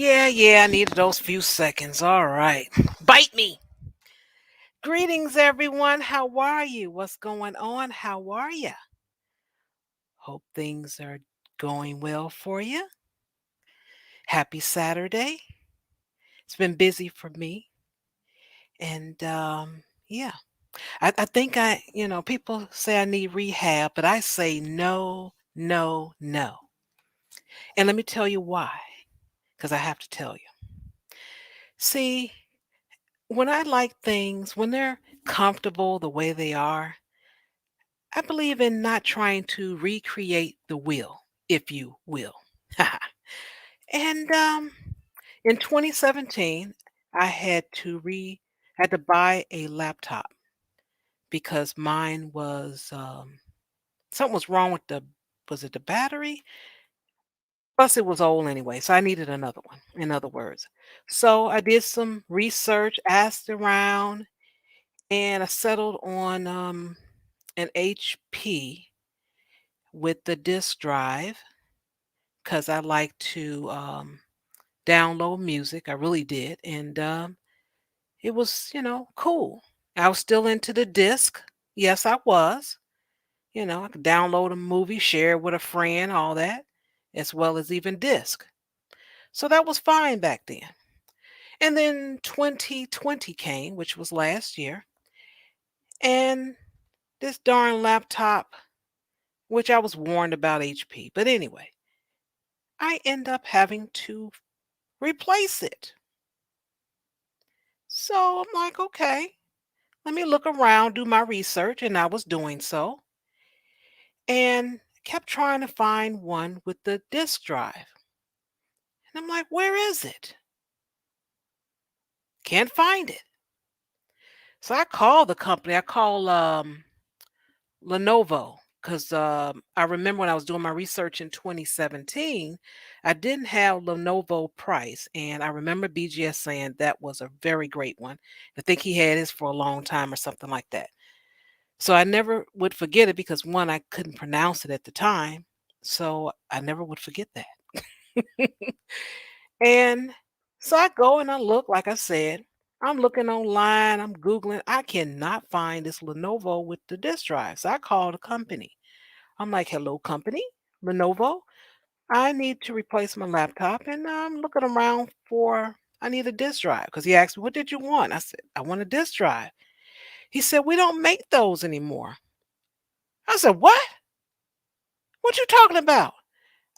Yeah, I needed those few seconds. All right. Bite me. Greetings, everyone. How are you? What's going on? How are you? Hope things are going well for you. Happy Saturday. It's been busy for me. And yeah, I think people say I need rehab, but I say no, no, no. And let me tell you why, because I have to tell you. See, when I like things, when they're comfortable the way they are, I believe in not trying to recreate the wheel, if you will. and in 2017, I had to buy a laptop because mine was something was wrong with the was it the battery? Plus it was old anyway, so I needed another one, in other words. So I did some research, asked around, and I settled on an HP with the disk drive because I like to download music. I really did. And it was, cool. I was still into the disc. Yes, I was. I could download a movie, share it with a friend, all that, as well as even disc. So that was fine back then. And then 2020 came, which was last year. And this darn laptop, which I was warned about HP. But anyway, I end up having to replace it. So I'm like, okay, let me look around, do my research, and I was doing so, and kept trying to find one with the disk drive. And I'm like, where is it? Can't find it. So I called the company. I called Lenovo because I remember when I was doing my research in 2017, I didn't have Lenovo price, and I remember BGS saying that was a very great one. I think he had his for a long time or something like that. So I never would forget it because one, I couldn't pronounce it at the time. So I never would forget that. And so I go and I look, like I said, I'm looking online, I'm Googling. I cannot find this Lenovo with the disk drive. So I called the company. I'm like, hello, company, Lenovo. I need to replace my laptop and I'm looking around I need a disk drive because he asked me, what did you want? I said, I want a disk drive. He said, we don't make those anymore. I said, what? What you talking about?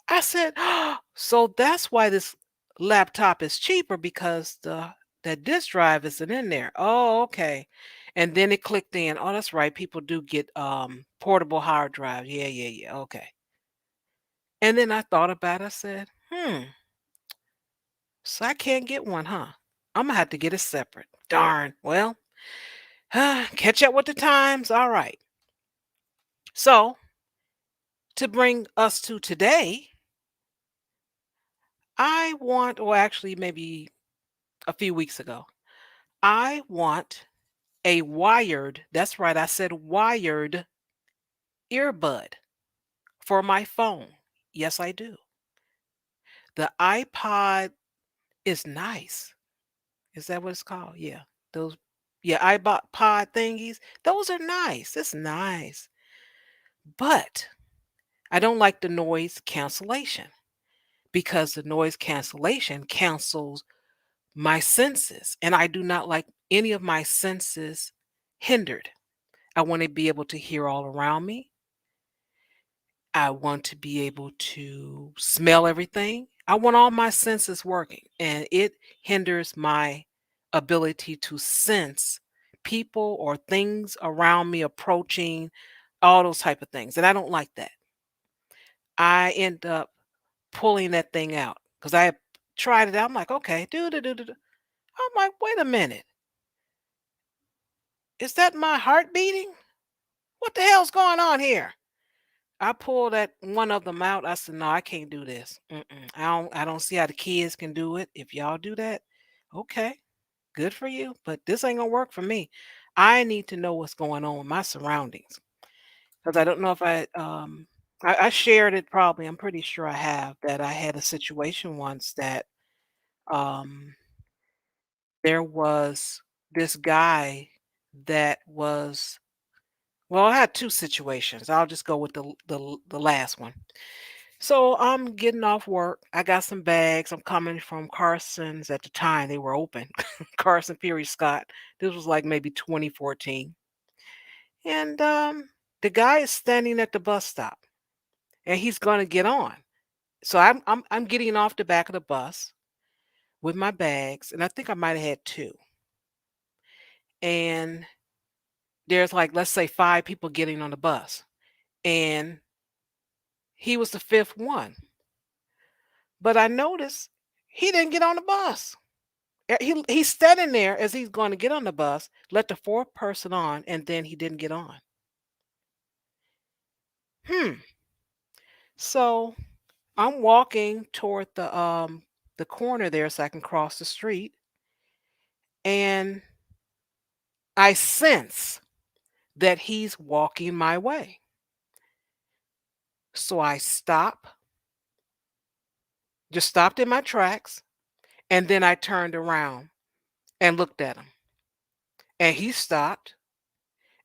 I said, "Oh, so that's why this laptop is cheaper because that disk drive isn't in there." Oh, okay. And then it clicked in. Oh, that's right. People do get portable hard drive. Yeah. Okay. And then I thought about it. I said, so I can't get one, huh? I'm gonna have to get it separate. Darn. Well, catch up with the times. All right. So to bring us to today, I want, or actually maybe a few weeks ago, I want a wired, that's right, I said wired earbud for my phone. Yes, I do. The iPod is nice. Is that what it's called? Yeah. Those iPod thingies, those are nice. It's nice. But I don't like the noise cancellation because the noise cancellation cancels my senses and I do not like any of my senses hindered. I want to be able to hear all around me. I want to be able to smell everything. I want all my senses working, and it hinders my ability to sense people or things around me approaching, all those type of things. And I don't like that. I end up pulling that thing out because I tried it out. I'm like, okay, do. I'm like, wait a minute. Is that my heart beating? What the hell's going on here? I pulled that one of them out. I said, "No, I can't do this. Mm-mm. I don't see how the kids can do it. If y'all do that, okay, good for you. But this ain't gonna work for me. I need to know what's going on with my surroundings because I don't know if I shared it probably. I'm pretty sure I have that I had a situation once that Um, there was this guy that was well, I had two situations. I'll just go with the last one. So I'm getting off work. I got some bags. I'm coming from Carson's at the time they were open. Carson Peary Scott. This was like maybe 2014. And the guy is standing at the bus stop and he's gonna get on. So I'm getting off the back of the bus with my bags, and I think I might have had two. And there's like let's say five people getting on the bus. And he was the fifth one. But I noticed he didn't get on the bus. He's standing there as he's going to get on the bus, let the fourth person on, and then he didn't get on. Hmm. So I'm walking toward the corner there so I can cross the street, and I sense that he's walking my way. So I just stopped in my tracks, and then I turned around and looked at him. And he stopped,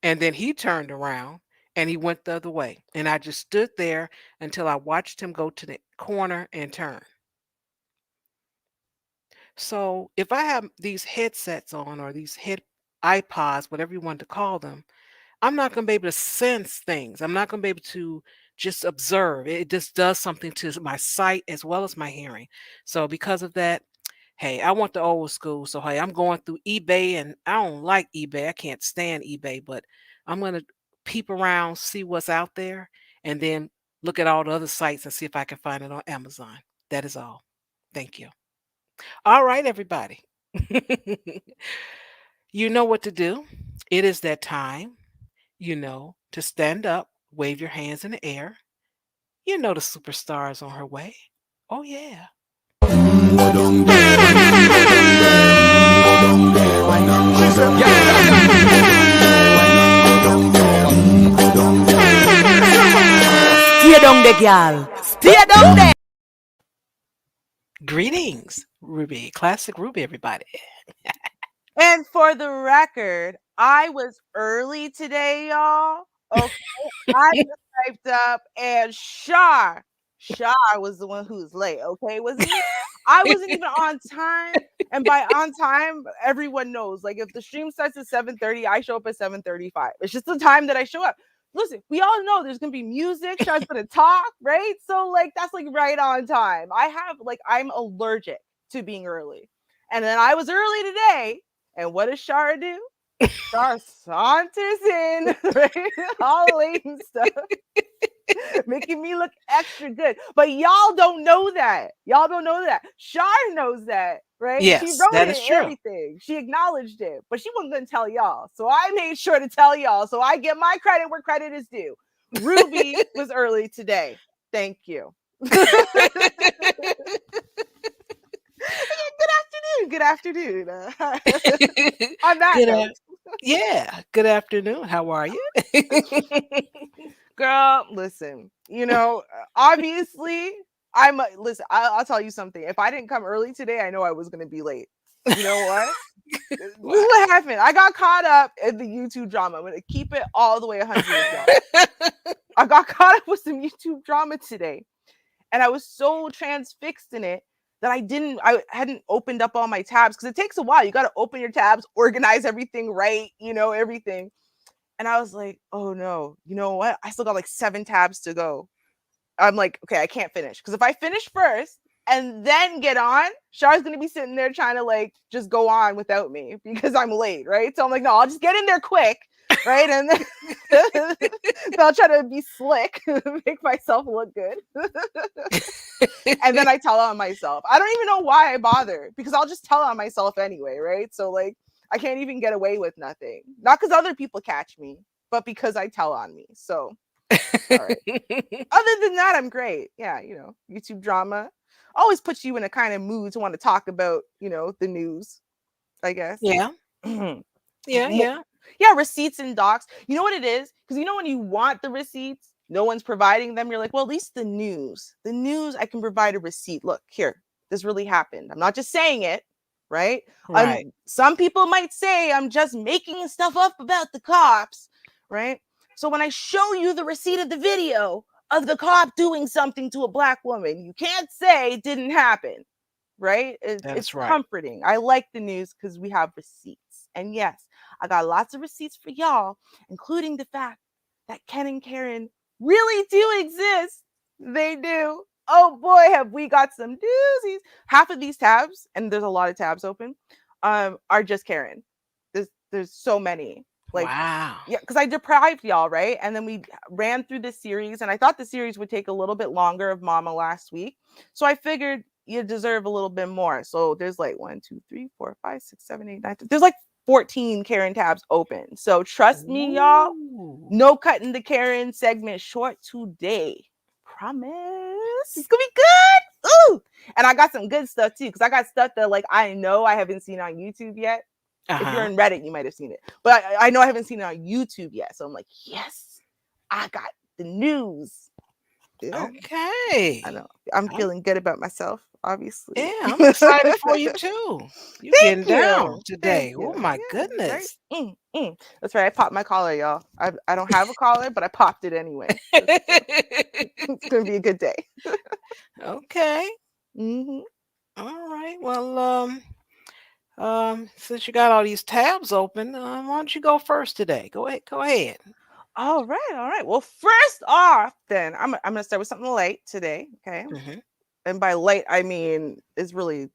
and then he turned around and he went the other way. And I just stood there until I watched him go to the corner and turn. So if I have these headsets on or these head iPods, whatever you want to call them, I'm not going to be able to sense things. I'm not going to be able to just observe. It just does something to my sight as well as my hearing. So because of that, hey, I want the old school. So hey, I'm going through eBay and I don't like eBay. I can't stand eBay, but I'm going to peep around, see what's out there, and then look at all the other sites and see if I can find it on Amazon. That is all. Thank you. All right, everybody. You know what to do. It is that time, to stand up, wave your hands in the air. You know the superstar is on her way. Oh, yeah. Stay down there, girl. Stay down there. Greetings, Ruby. Classic Ruby, everybody. And for the record, I was early today, y'all. Okay. I was hyped up and Shar was the one who was late. Okay. It wasn't me. I wasn't even on time. And by on time, everyone knows. Like if the stream starts at 7:30, I show up at 7:35. It's just the time that I show up. Listen, we all know there's gonna be music, Shar's gonna talk, right? So like that's like right on time. I'm allergic to being early. And then I was early today. And what does Shar do? Shar saunters in, right? All late and stuff, making me look extra good. But y'all don't know that. Y'all don't know that. Shar knows that, right? Yes, she wrote that it is and true. everything. She acknowledged it, but she wasn't going to tell y'all. So I made sure to tell y'all. So I get my credit where credit is due. Ruby was early today. Thank you. Good afternoon. On that note. Yeah. Good afternoon. How are you? Girl, listen, obviously listen, I'll tell you something. If I didn't come early today, I know I was going to be late. You know what? This is what happened. I got caught up in the YouTube drama. I'm going to keep it all the way 100 with y'all. I got caught up with some YouTube drama today. And I was so transfixed in it that I hadn't opened up all my tabs because it takes a while. You got to open your tabs, organize everything right, everything. And I was like, oh no, you know what? I still got like 7 tabs to go. I'm like, okay, I can't finish. Because if I finish first and then get on, Shar's going to be sitting there trying to like just go on without me because I'm late, right? So I'm like, no, I'll just get in there quick, right? And then I'll try to be slick, make myself look good. And then I tell on myself. I don't even know why I bother because I'll just tell on myself anyway, right? So like, I can't even get away with nothing. Not because other people catch me, but because I tell on me. So, all right. Other than that, I'm great. Yeah, YouTube drama always puts you in a kind of mood to want to talk about, the news, I guess. Yeah. Yeah. Yeah, receipts and docs. You know what it is? Because when you want the receipts, no one's providing them. You're like, well, at least the news. The news, I can provide a receipt. Look, here. This really happened. I'm not just saying it, right? Right. Some people might say I'm just making stuff up about the cops, right? So when I show you the receipt of the video of the cop doing something to a black woman, you can't say it didn't happen, right? It's That's right. comforting. I like the news because we have receipts. And yes, I got lots of receipts for y'all, including the fact that Ken and Karen really do exist. They do. Oh boy, have we got some doozies. Half of these tabs, and there's a lot of tabs open, are just Karen. There's so many. Like, Wow. yeah, because I deprived y'all, right? And then we ran through this series, and I thought the series would take a little bit longer of Mama last week. So I figured you deserve a little bit more. So there's like 1, 2, 3, 4, 5, 6, 7, 8, 9. There's like 14 Karen tabs open. So trust me, y'all. Ooh. No cutting the Karen segment short today. Promise. It's gonna be good. Ooh. And I got some good stuff too, because I got stuff that like I know I haven't seen on YouTube yet. If you're Uh-huh. in Reddit, you might have seen it. But I know I haven't seen it on YouTube yet. So I'm like, yes, I got the news. Yeah, I Okay. know. I'm I'm, feeling good about myself, obviously. yeah, I'm excited for you too. You Thank getting down you. Thank today. Oh you. my Yeah, right. goodness. That's right. I popped my collar, y'all. I don't have a collar, but I popped it anyway. It's gonna be a good day. Okay. Hmm. All right. Well, since you got all these tabs open, why don't you go first today? Go ahead. Go ahead. All right, all right. Well, first off, then I'm gonna start with something light today. Okay. Hmm. And by light, I mean it's really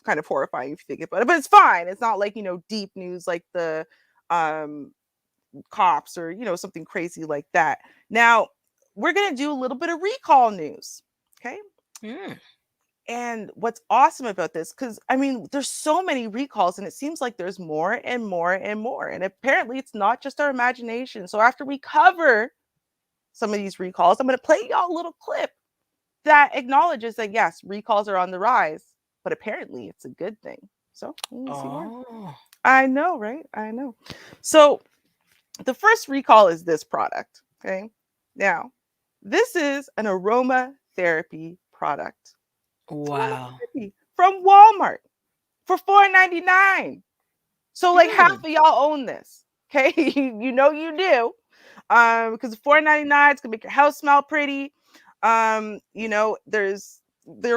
kind of horrifying if you think about it, but it's fine. It's not like, deep news like the um cops or, something crazy like that. Now, we're going to do a little bit of recall news. Okay? Mm. And what's awesome about this, because I mean, there's so many recalls, and it seems like there's more and more and more. And apparently, it's not just our imagination. So, after we cover some of these recalls, I'm going to play y'all a little clip that acknowledges that, yes, recalls are on the rise, but apparently, it's a good thing. So, let me see more. Oh. I know, right? I know. So, the first recall is this product. Okay. Now, this is an aromatherapy product. It's Wow. aromatherapy from Walmart for $4.99. So, like, half Mm. of y'all own this. Okay. You know you do. Because $4.99, it's gonna make your house smell pretty. They're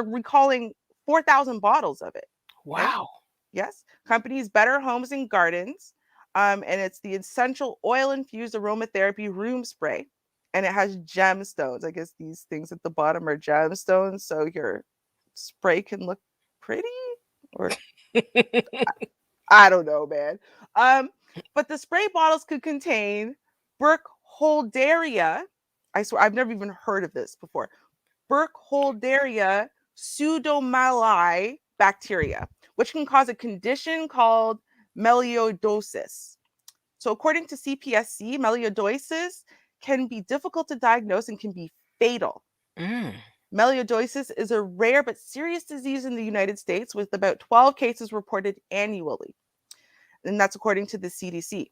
recalling 4,000 bottles of it. Okay. Wow. Yes, company's Better Homes and Gardens. And it's the essential oil infused aromatherapy room spray. And it has gemstones. I guess these things at the bottom are gemstones. So your spray can look pretty, or I don't know, man. But the spray bottles could contain Burkholderia. I swear, I've never even heard of this before. Burkholderia pseudomyeli bacteria, which can cause a condition called melioidosis. So, according to CPSC, melioidosis can be difficult to diagnose and can be fatal. Mm. Melioidosis is a rare but serious disease in the United States with about 12 cases reported annually. And that's according to the CDC.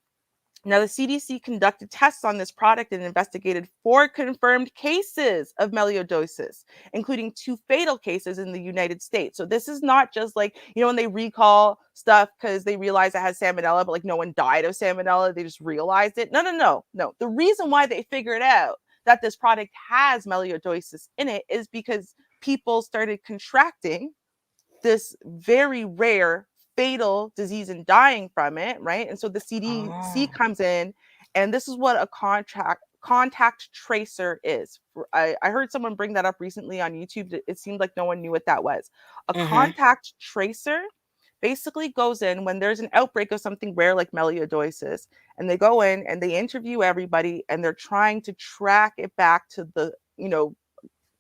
Now, the CDC conducted tests on this product and investigated 4 confirmed cases of melioidosis, including 2 fatal cases in the United States. So this is not just like, when they recall stuff because they realize it has salmonella, but like no one died of salmonella. They just realized it. No. The reason why they figured out that this product has melioidosis in it is because people started contracting this very rare fatal disease and dying from it, right? And so the CDC Oh. comes in, and this is what a contact tracer is. I heard someone bring that up recently on YouTube. It seemed like no one knew what that was. A Mm-hmm. contact tracer basically goes in when there's an outbreak of something rare like melioidosis, and they go in and they interview everybody, and they're trying to track it back to the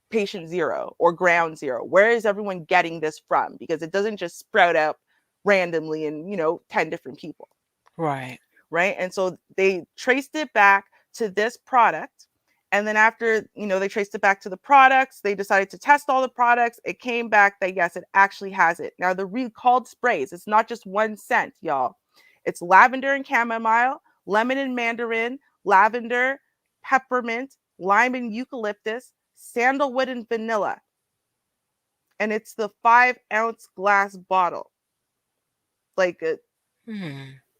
patient zero or ground zero. Where is everyone getting this from? Because it doesn't just sprout out randomly in 10 different people, Right. right? And so they traced it back to this product, and then after they traced it back to the products, they decided to test all the products. It came back that yes, it actually has it. Now the recalled sprays, it's not just one scent, y'all. It's lavender and chamomile, lemon and mandarin, lavender, peppermint, lime and eucalyptus, sandalwood and vanilla. and it's the 5-ounce glass bottle. Like it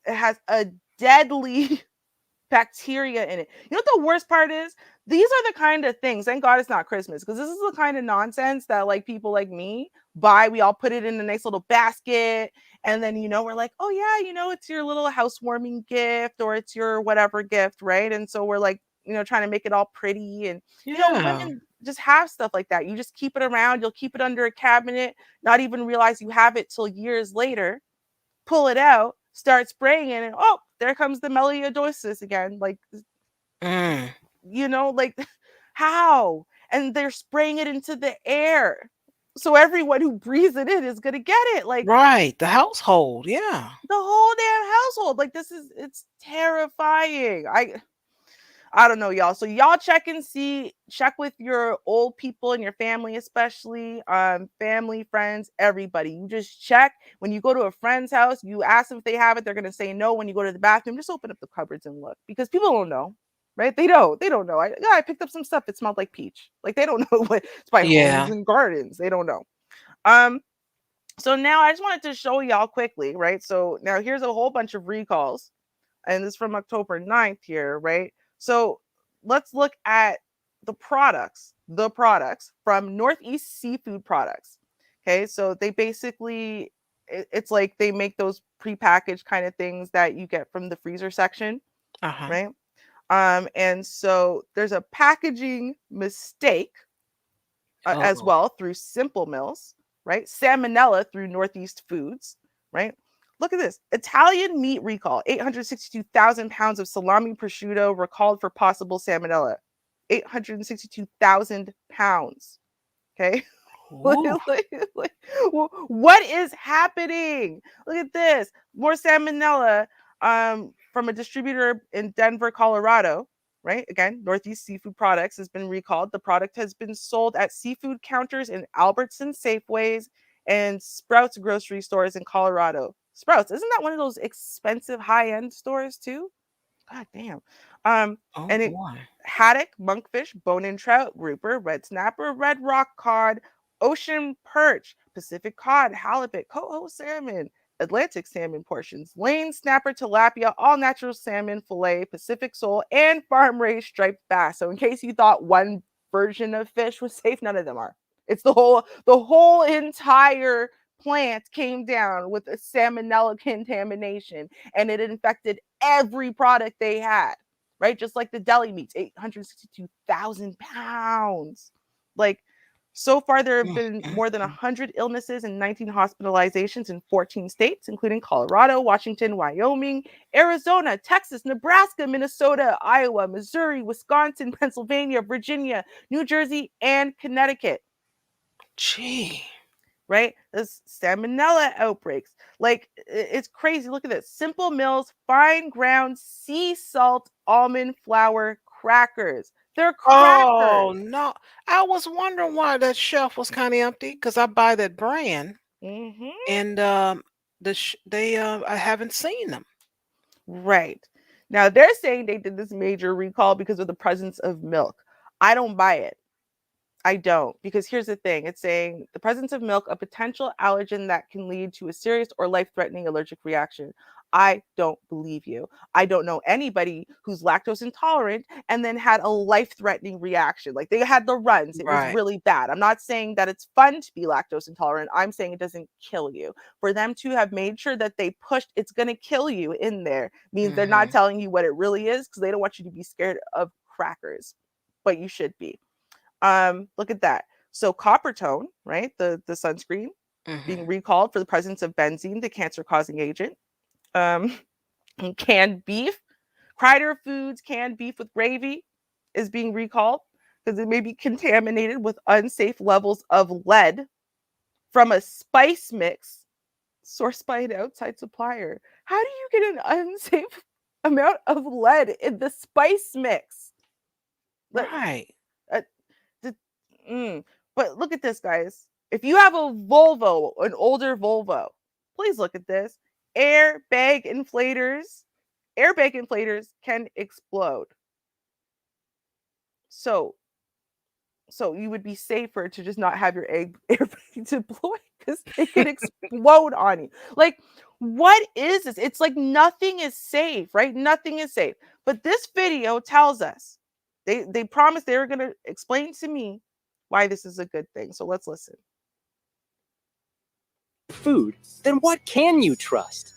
has a deadly bacteria in it. You know what the worst part is? These are the kind of things. Thank God it's not Christmas, because this is the kind of nonsense that like people like me buy. We all put it in a nice little basket, and then we're like, oh yeah, it's your little housewarming gift, or it's your whatever gift, right? And so we're like, trying to make it all pretty, and Yeah. women just have stuff like that. You just keep it around. You'll keep it under a cabinet, not even realize you have it till years later. Pull it out, start spraying it, and oh, there comes the melioidosis again. Like, Mm. like how? And they're spraying it into the air. So everyone who breathes it in is gonna get it. Like Right. The household. Yeah. the whole damn household. Like it's terrifying. I don't know, y'all. So y'all check with your old people in your family, especially family, friends, everybody. You just check. When you go to a friend's house, you ask them if they have it. They're gonna say no. When you go to the bathroom, just open up the cupboards and look, because people don't know, right? They don't know. I picked up some stuff. It smelled like peach. Like they don't know what it's by Homes Yeah. and Gardens. They don't know. Um. So now I just wanted to show y'all quickly, right? So now here's a whole bunch of recalls, and this is from October 9th here, right? So let's look at the products from Northeast Seafood Products. Okay, so they basically, it's like they make those prepackaged kind of things that you get from the freezer section, Uh-huh. right? And so there's a packaging mistake as Uh-oh. well through Simple Mills, right? Salmonella through Northeast Foods, right? Look at this. Italian meat recall. 862,000 pounds of salami prosciutto recalled for possible salmonella. 862,000 pounds. Okay. Ooh. What is happening? Look at this. More salmonella from a distributor in Denver, Colorado. Right? Again, Northeast Seafood Products has been recalled. The product has been sold at seafood counters in Albertson Safeways and Sprouts grocery stores in Colorado. Sprouts, isn't that one of those expensive high-end stores too? God damn. Oh And it boy. haddock, monkfish, bone-in trout, grouper, red snapper, red rock cod, ocean perch, Pacific cod, halibut, coho salmon, Atlantic salmon portions, lane snapper, tilapia, all natural salmon, fillet, Pacific sole, and farm-raised striped bass. So in case you thought one version of fish was safe, none of them are. It's the whole entire plant came down with a salmonella contamination, and it infected every product they had, right? Just like the deli meats, 862,000 pounds. Like, so far, there have Mm, been mm, more than mm. 100 illnesses and 19 hospitalizations in 14 states, including Colorado, Washington, Wyoming, Arizona, Texas, Nebraska, Minnesota, Iowa, Missouri, Wisconsin, Pennsylvania, Virginia, New Jersey, and Connecticut. Gee. Right? This salmonella outbreaks. Like it's crazy. Look at this. Simple Mills fine ground sea salt almond flour crackers. They're Oh crackers. no. I was wondering why that shelf was kind of empty because I buy that brand Hmm. and they I haven't seen them. Right. Now they're saying they did this major recall because of the presence of milk. I don't buy it. I don't, because here's the thing. It's saying the presence of milk, a potential allergen that can lead to a serious or life-threatening allergic reaction. I don't believe you. I don't know anybody who's lactose intolerant and then had a life-threatening reaction. Like they had the runs. It was Right. really bad. I'm not saying that it's fun to be lactose intolerant. I'm saying it doesn't kill you. For them to have made sure that they pushed it's going to kill you in there means they're not Hmm. telling you what it really is, because they don't want you to be scared of crackers. But you should be. Look at that. So copper tone, right? The sunscreen being Hmm. recalled for the presence of benzene, the cancer-causing agent. Um, canned beef, Kreider Foods canned beef with gravy is being recalled because it may be contaminated with unsafe levels of lead from a spice mix sourced by an outside supplier. How do you get an unsafe amount of lead in the spice mix? Like, Right. uh, the, mm. But look at this, guys. If you have a Volvo, an older Volvo, please look at this. Airbag inflators can explode. So So you would be safer to just not have your egg airplane deployed because it could explode on you. Like, what is this? It's like nothing is safe, right? Nothing is safe. But this video tells us they promised they were gonna explain to me why this is a good thing. So let's listen. Food, then what can you trust?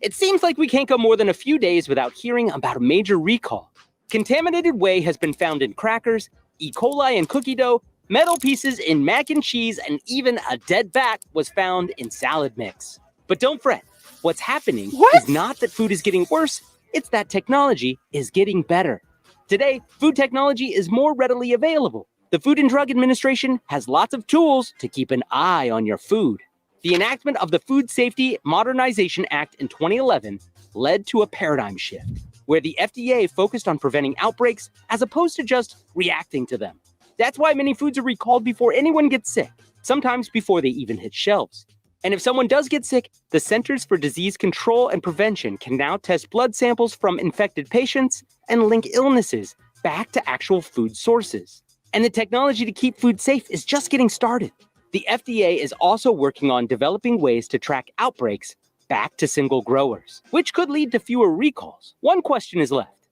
It seems like we can't go more than a few days without hearing about a major recall. Contaminated whey has been found in crackers, E. coli in cookie dough, metal pieces in mac and cheese, and even a dead bat was found in salad mix. But don't fret. What's happening is not that food is getting worse, it's that technology is getting better. Today, food technology is more readily available. The Food and Drug Administration has lots of tools to keep an eye on your food. The enactment of the Food Safety Modernization Act in 2011 led to a paradigm shift, where the FDA focused on preventing outbreaks as opposed to just reacting to them. That's why many foods are recalled before anyone gets sick, sometimes before they even hit shelves. And if someone does get sick, the Centers for Disease Control and Prevention can now test blood samples from infected patients and link illnesses back to actual food sources. And the technology to keep food safe is just getting started. The FDA is also working on developing ways to track outbreaks back to single growers, which could lead to fewer recalls. One question is left.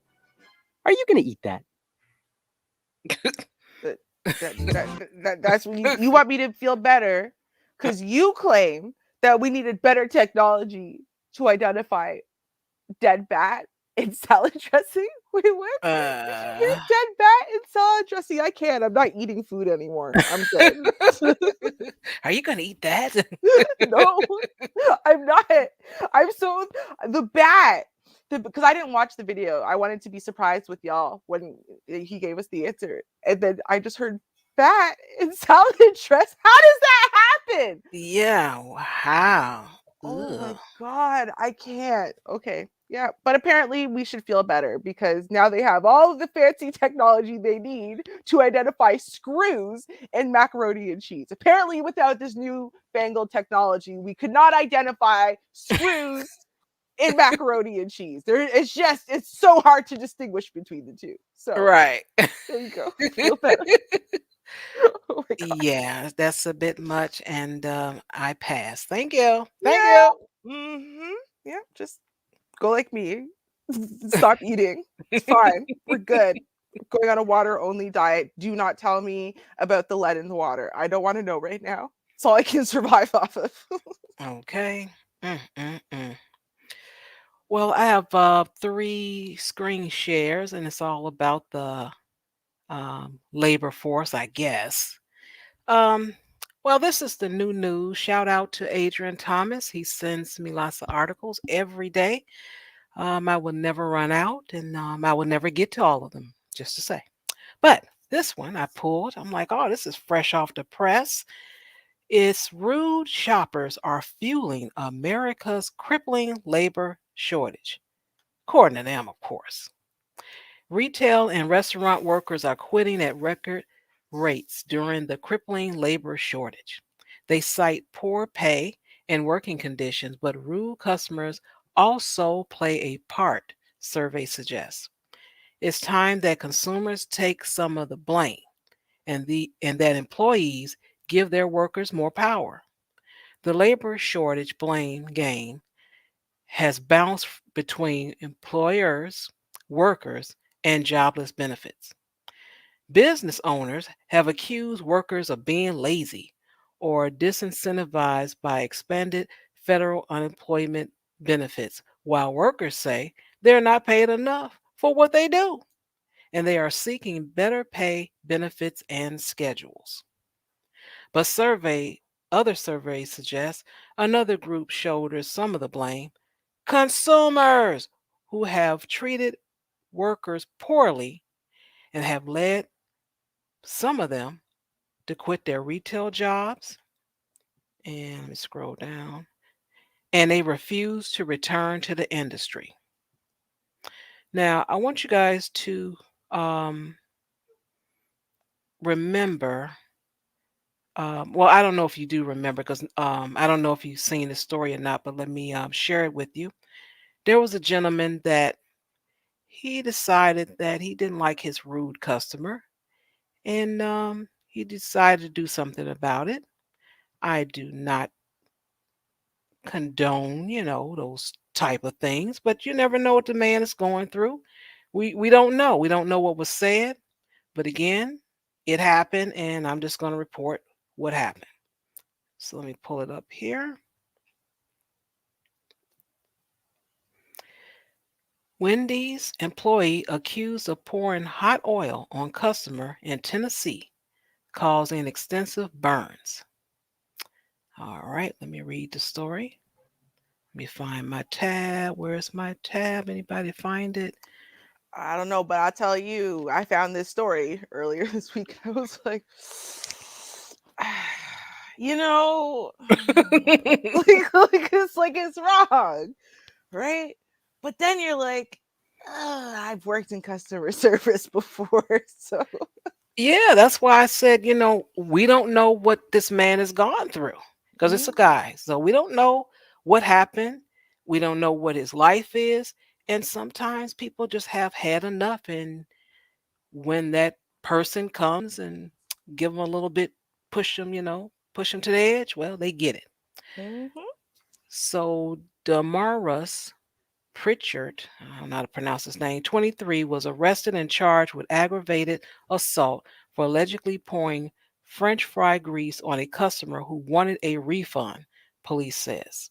Are you going to eat that? That's what you want me to feel better because you claim that we needed better technology to identify dead bat in salad dressing. Wait, what? Dead bat in salad dressing? I can't. I'm not eating food anymore. I'm good. Are you gonna eat that? No, I'm not. I'm so the bat. Because I didn't watch the video. I wanted to be surprised with y'all when he gave us the answer. And then I just heard bat in salad dress. How does that happen? Yeah, wow. Oh my Ugh. God, I can't. Okay. Yeah. But apparently we should feel better because now they have all of the fancy technology they need to identify screws in macaroni and cheese. Apparently, without this new fangled technology, we could not identify screws in macaroni and cheese. It's so hard to distinguish between the two. So Right. there you go. Feel better. Oh my God. Yeah, that's a bit much, and I pass. Thank you. Thank Yeah. you. Yeah. Just go like me. Stop eating. It's fine. We're good. Going on a water only diet. Do not tell me about the lead in the water. I don't want to know right now. It's all I can survive off of. Okay. Mm-mm-mm. Well, I have 3 screen shares, and it's all about the labor force, I guess. Um, well, this is the new news. Shout out to Adrian Thomas. He sends me lots of articles every day. I will never run out, and I will never get to all of them, just to say. But this one I pulled. I'm like, oh, this is fresh off the press. It's rude shoppers are fueling America's crippling labor shortage. According to them, of course. Retail and restaurant workers are quitting at record rates during the crippling labor shortage. They cite poor pay and working conditions, but rude customers also play a part, survey suggests. It's time that consumers take some of the blame and that employees give their workers more power. The labor shortage blame game has bounced between employers, workers, and jobless benefits. Business owners have accused workers of being lazy or disincentivized by expanded federal unemployment benefits, while workers say they're not paid enough for what they do and they are seeking better pay, benefits, and schedules. But other surveys suggest another group shoulders some of the blame: consumers who have treated workers poorly and have led some of them to quit their retail jobs. And let me scroll down. And they refuse to return to the industry. Now, I want you guys to remember. Well, I don't know if you do remember because I don't know if you've seen the story or not, but let me share it with you. There was a gentleman that he decided that he didn't like his rude customer, and He decided to do something about it. I do not condone, those type of things, but you never know what the man is going through. We don't know. We don't know what was said, but again, it happened and I'm just going to report what happened. So let me pull it up here. Wendy's employee accused of pouring hot oil on customer in Tennessee, causing extensive burns. All right, let me read the story. Let me find my tab. Where's my tab? Anybody find it? I don't know, but I'll tell you, I found this story earlier this week. I was like, you know, it's wrong, right? But then you're like, I've worked in customer service before, so Yeah, that's why I said, we don't know what this man has gone through because it's a Mhm. guy. So we don't know what happened. We don't know what his life is. And sometimes people just have had enough. And when that person comes and give them a little bit, push them to the edge, well, they get it. Mhm. So Damaris Pritchard, I don't know how to pronounce his name, 23, was arrested and charged with aggravated assault for allegedly pouring French fry grease on a customer who wanted a refund, police says.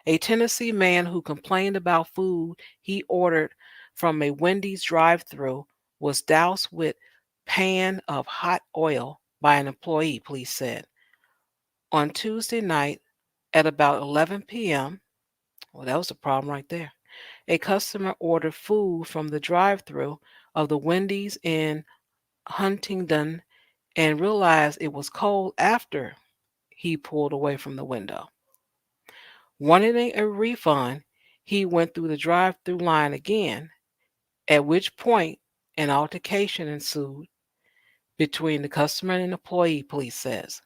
A Tennessee man who complained about food he ordered from a Wendy's drive-thru was doused with pan of hot oil by an employee, police said. On Tuesday night at about 11 p.m., well, that was the problem right there. A customer ordered food from the drive-thru of the Wendy's in Huntingdon and realized it was cold after he pulled away from the window. Wanting a refund, he went through the drive-thru line again, at which point an altercation ensued between the customer and employee, police says.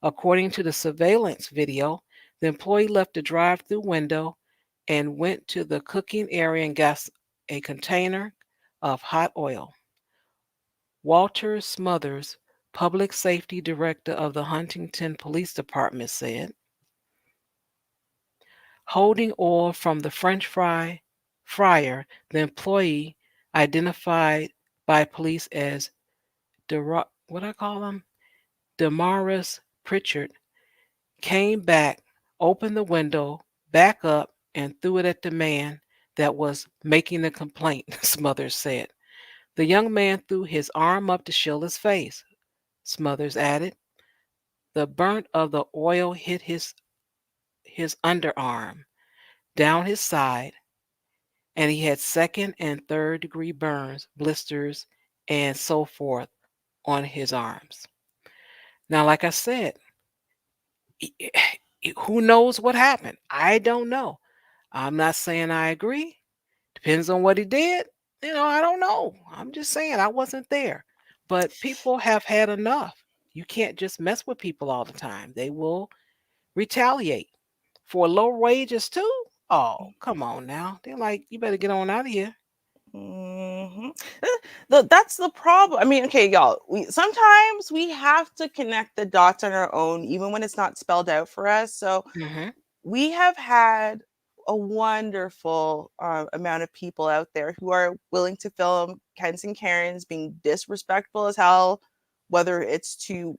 According to the surveillance video, the employee left the drive-thru window and went to the cooking area and got a container of hot oil. Walter Smothers, public safety director of the Huntington Police Department, said, holding oil from the French fryer, the employee, identified by police as what I call him, Damaris Pritchard, came back, opened the window, back up, and threw it at the man that was making the complaint, Smothers said. The young man threw his arm up to shield his face, Smothers added. The burnt of the oil hit his underarm, down his side, and he had second and third degree burns, blisters, and so forth on his arms. Now, like I said, who knows what happened? I don't know. I'm not saying I agree. Depends on what he did. I don't know. I'm just saying I wasn't there. But people have had enough. You can't just mess with people all the time. They will retaliate for low wages too. Oh, come on now. They're like, you better get on out of here. Mhm. That's the problem. I mean, okay, y'all. We sometimes we have to connect the dots on our own, even when it's not spelled out for us. So Hmm. we have had a wonderful amount of people out there who are willing to film Kens and Karens being disrespectful as hell, whether it's to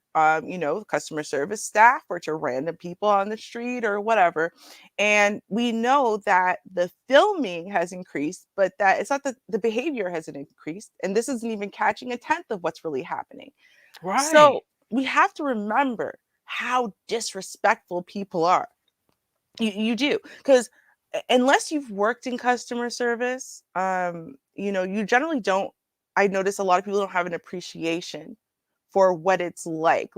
customer service staff or to random people on the street or whatever. And we know that the filming has increased, but that it's not that the behavior hasn't increased, and this isn't even catching a tenth of what's really happening. Right. So we have to remember how disrespectful people are. You do, because unless you've worked in customer service, you generally don't. I notice a lot of people don't have an appreciation for what it's like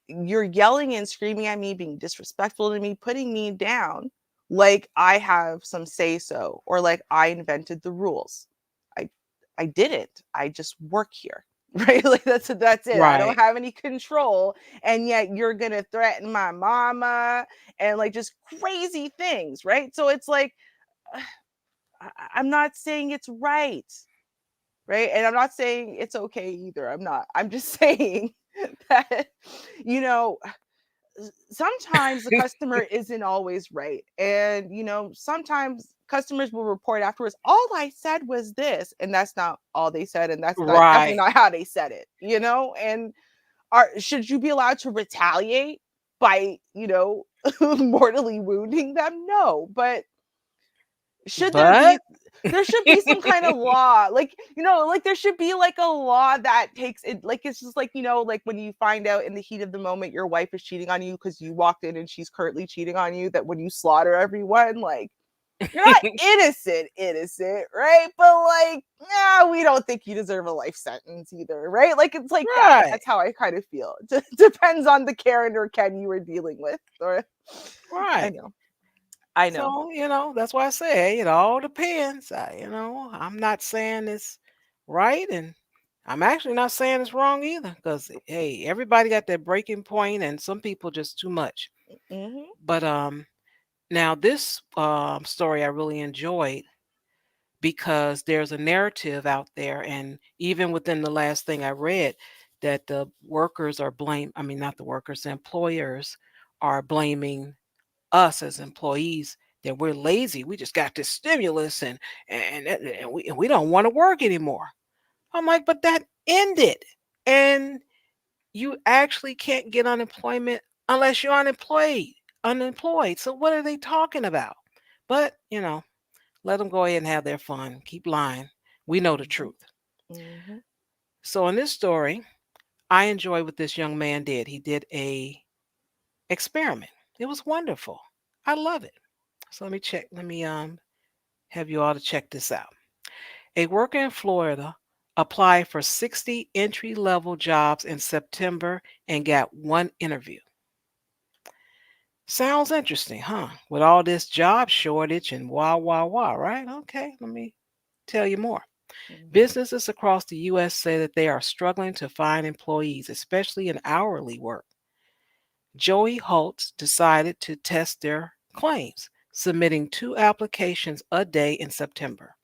you're yelling and screaming at me, being disrespectful to me, putting me down, like I have some say so, or like I invented the rules. I i didn't. I just work here. Right, like that's it. I don't Right. have any control, and yet you're gonna threaten my mama and like just crazy things, right? So it's like, I'm not saying it's right, right? And I'm not saying it's okay either. I'm not. I'm just saying that, you know, sometimes the customer isn't always right. And, sometimes customers will report afterwards, all I said was this. And that's not all they said. And that's not definitely Right. not how they said it. And should you be allowed to retaliate by, mortally wounding them? No. But should there But be there should be some kind of law, like, like there should be like a law that takes it, like it's just like, like when you find out in the heat of the moment your wife is cheating on you because you walked in and she's currently cheating on you, that when you slaughter everyone, like, you're not innocent, right? But like, yeah, we don't think you deserve a life sentence either, right? Like it's like that. right. That's how I kind of feel. Depends on the Karen or Ken you were dealing with. Or I Right. know. I know. So, that's why I say, hey, it all depends. I'm not saying it's right, and I'm actually not saying it's wrong either, because hey, everybody got their breaking point, and some people just too much. Hmm. But now this story I really enjoyed because there's a narrative out there, and even within the last thing I read, that the workers are blame. I mean, not the workers, the employers are blaming us as employees that we're lazy. We just got this stimulus and we don't want to work anymore. I'm like, but that ended. And you actually can't get unemployment unless you're unemployed. So what are they talking about? But, let them go ahead and have their fun. Keep lying. We know the truth. Hmm. So in this story, I enjoy what this young man did. He did a experiment. It was wonderful. I love it. So let me check. Let me have you all to check this out. A worker in Florida applied for 60 entry-level jobs in September and got one interview. Sounds interesting, huh? With all this job shortage and wah, right? Okay, let me tell you more. Businesses across the U.S. say that they are struggling to find employees, especially in hourly work. Joey Holtz decided to test their claims, submitting 2 applications a day in September.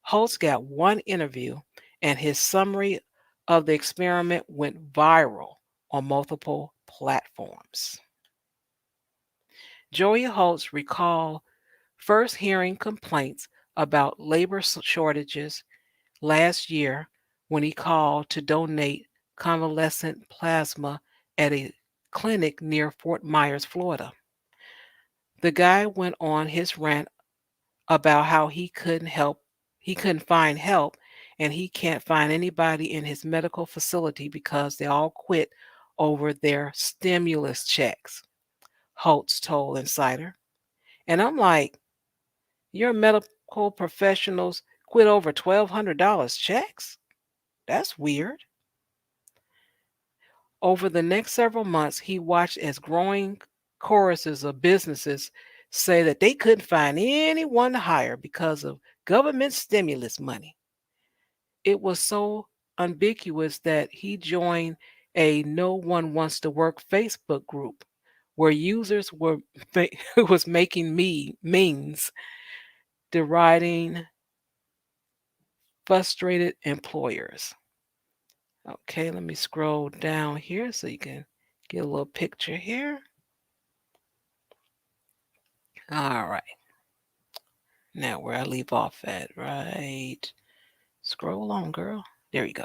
Holtz got one interview, and his summary of the experiment went viral on multiple platforms. Joey Holtz recalled first hearing complaints about labor shortages last year when he called to donate convalescent plasma at a clinic near Fort Myers, Florida. The guy went on his rant about how he couldn't find help, and he can't find anybody in his medical facility because they all quit over their stimulus checks, Holtz told Insider. And I'm like, your medical professionals quit over $1,200 checks? That's weird. Over the next several months, he watched as growing choruses of businesses say that they couldn't find anyone to hire because of government stimulus money. It was so ambiguous that he joined a No One Wants to Work Facebook group where users were was making memes deriding frustrated employers. Okay, let me scroll down here so you can get a little picture here. All right. Now where I leave off at, right? Scroll on, girl. There you go.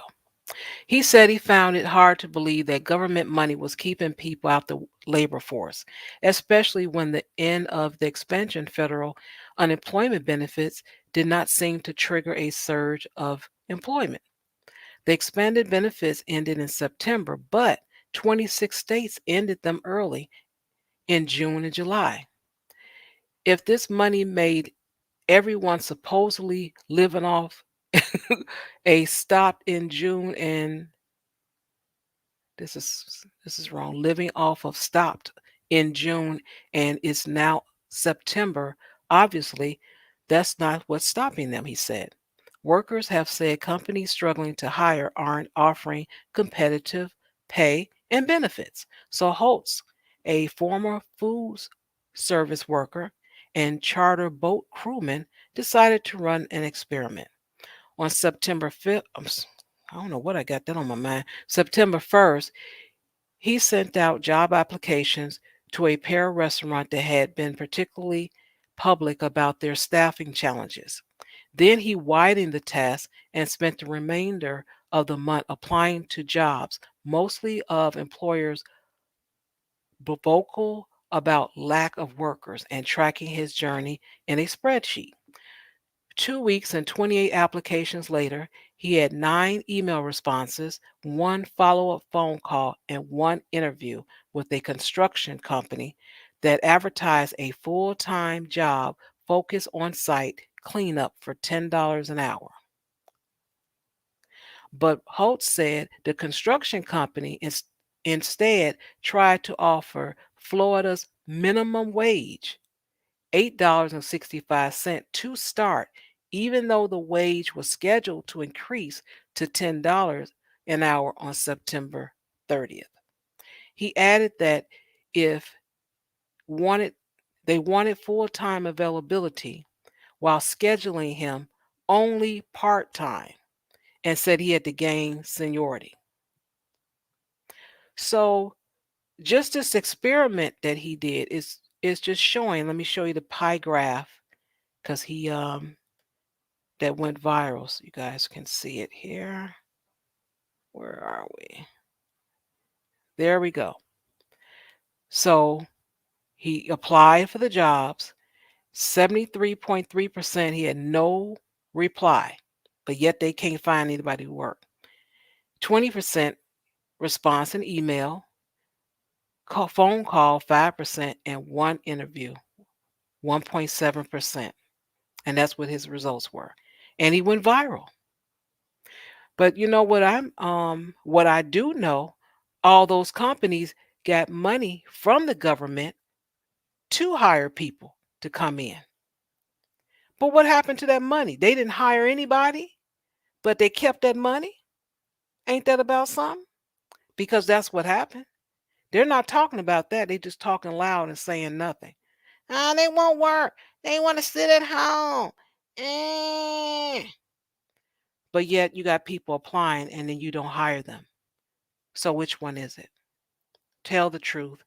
He said he found it hard to believe that government money was keeping people out the labor force, especially when the end of the expansion federal unemployment benefits did not seem to trigger a surge of employment. The expanded benefits ended in September, but 26 states ended them early in June and July. If this money made everyone supposedly living off a stop in June and this is wrong. Living off of stopped in June and it's now September. Obviously, that's not what's stopping them, he said. Workers have said companies struggling to hire aren't offering competitive pay and benefits. So Holtz, a former food service worker and charter boat crewman, decided to run an experiment. On September 5th, I don't know what I got that on my mind. September 1st, he sent out job applications to a pear restaurant that had been particularly public about their staffing challenges. Then he widened the task and spent the remainder of the month applying to jobs, mostly of employers vocal about lack of workers and tracking his journey in a spreadsheet. 2 weeks and 28 applications later, he had 9 email responses, one follow up phone call, and one interview with a construction company that advertised a full time job focused on site cleanup for $10 an hour. But Holt said the construction company instead tried to offer Florida's minimum wage, $8.65 to start, even though the wage was scheduled to increase to $10 an hour on September 30th. He added that if wanted they wanted full-time availability while scheduling him only part-time and said he had to gain seniority. So just this experiment that he did is just showing. Let me show you the pie graph because he that went viral. So you guys can see it here. Where are we? There we go. So he applied for the jobs. 73.3% he had no reply, but yet they can't find anybody to work. 20% response in email, phone call 5%, and one interview 1.7%. And that's what his results were. And he went viral. But you know what I do know, all those companies got money from the government to hire people to come in. But what happened to that money? They didn't hire anybody, but they kept that money. Ain't that about something? Because that's what happened. They're not talking about that. They just talking loud and saying nothing. They won't work. They want to sit at home. Eh. But yet you got people applying and then you don't hire them. So which one is it? Tell the truth.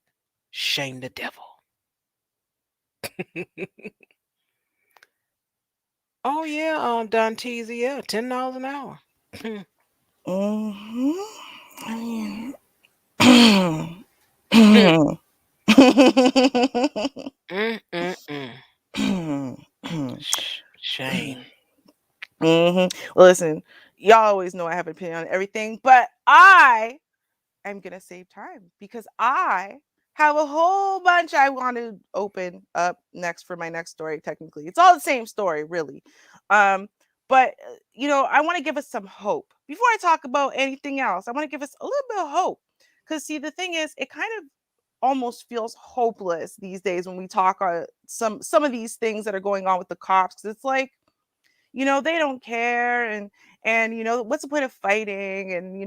Shame the devil. Oh yeah, Don Teasy, yeah, $10 an hour. Mm-hmm. I mean, Shame. Well, listen, y'all always know I have an opinion on everything, but I am gonna save time because I have a whole bunch I want to open up next for my next story. Technically, it's all the same story, really. Um, but I want to give us some hope before I talk about anything else. I want to give us a little bit of hope because, see, the thing is, it kind of almost feels hopeless these days when we talk some of these things that are going on with the cops. Because it's like, they don't care, and what's the point of fighting? And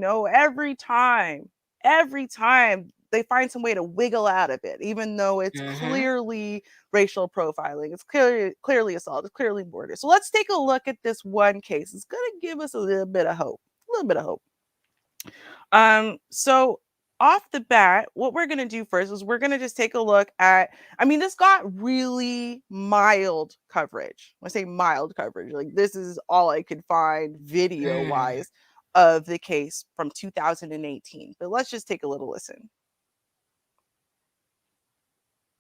every time they find some way to wiggle out of it, even though it's Mm-hmm. clearly racial profiling, it's clearly assault, it's clearly murder. So let's take a look at this one case. It's going to give us a little bit of hope. So off the bat, what we're gonna do first is we're gonna just take a look at. I mean, this got really mild coverage. When I say mild coverage, like this is all I could find video Mm. wise of the case from 2018. But let's just take a little listen.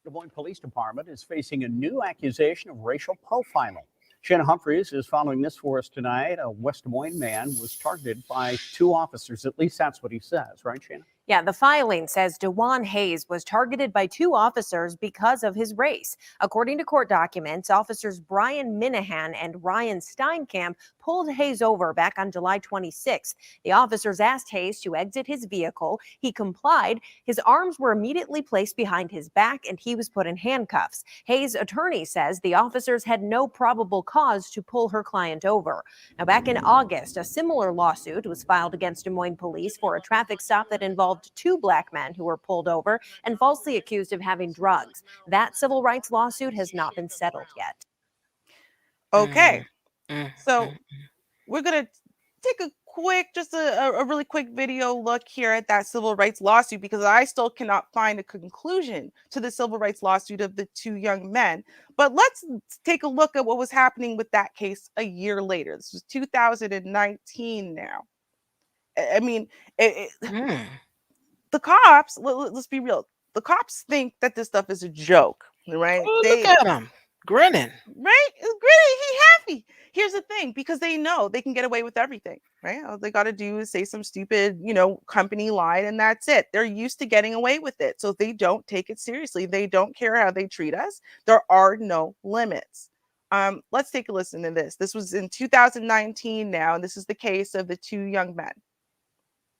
Des Moines Police Department is facing a new accusation of racial profiling. Shanna Humphreys is following this for us tonight. A West Des Moines man was targeted by 2 officers. At least that's what he says, right, Shanna? Yeah, the filing says DeJuan Hayes was targeted by 2 officers because of his race. According to court documents, officers Brian Minahan and Ryan Steinkamp pulled Hayes over back on July 26th. The officers asked Hayes to exit his vehicle. He complied. His arms were immediately placed behind his back and he was put in handcuffs. Hayes' attorney says the officers had no probable cause to pull her client over. Now, back in August, a similar lawsuit was filed against Des Moines police for a traffic stop that involved 2 black men who were pulled over and falsely accused of having drugs. That civil rights lawsuit has not been settled yet. Okay, Mm. so we're gonna take a a really quick video look here at that civil rights lawsuit, because I still cannot find a conclusion to the civil rights lawsuit of the two young men. But let's take a look at what was happening with that case a year later. This was 2019 now. I mean, the cops, let's be real, the cops think that this stuff is a joke, right? Oh, look at him grinning. Right? It's grinning. He happy. Here's the thing, because they know they can get away with everything, right? All they got to do is say some stupid, company line, and that's it. They're used to getting away with it. So they don't take it seriously. They don't care how they treat us. There are no limits. Let's take a listen to this. This was in 2019 now, and this is the case of the two young men.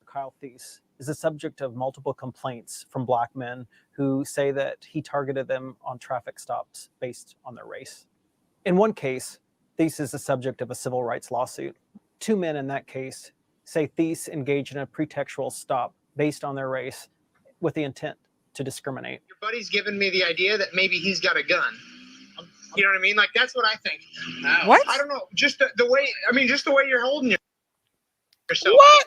Kyle Thies is the subject of multiple complaints from Black men who say that he targeted them on traffic stops based on their race. In one case, Thies is the subject of a civil rights lawsuit. Two men in that case say Thies engaged in a pretextual stop based on their race with the intent to discriminate. Your buddy's giving me the idea that maybe he's got a gun. You know what I mean? Like, that's what I think. What? I don't know. Just the way you're holding yourself. What?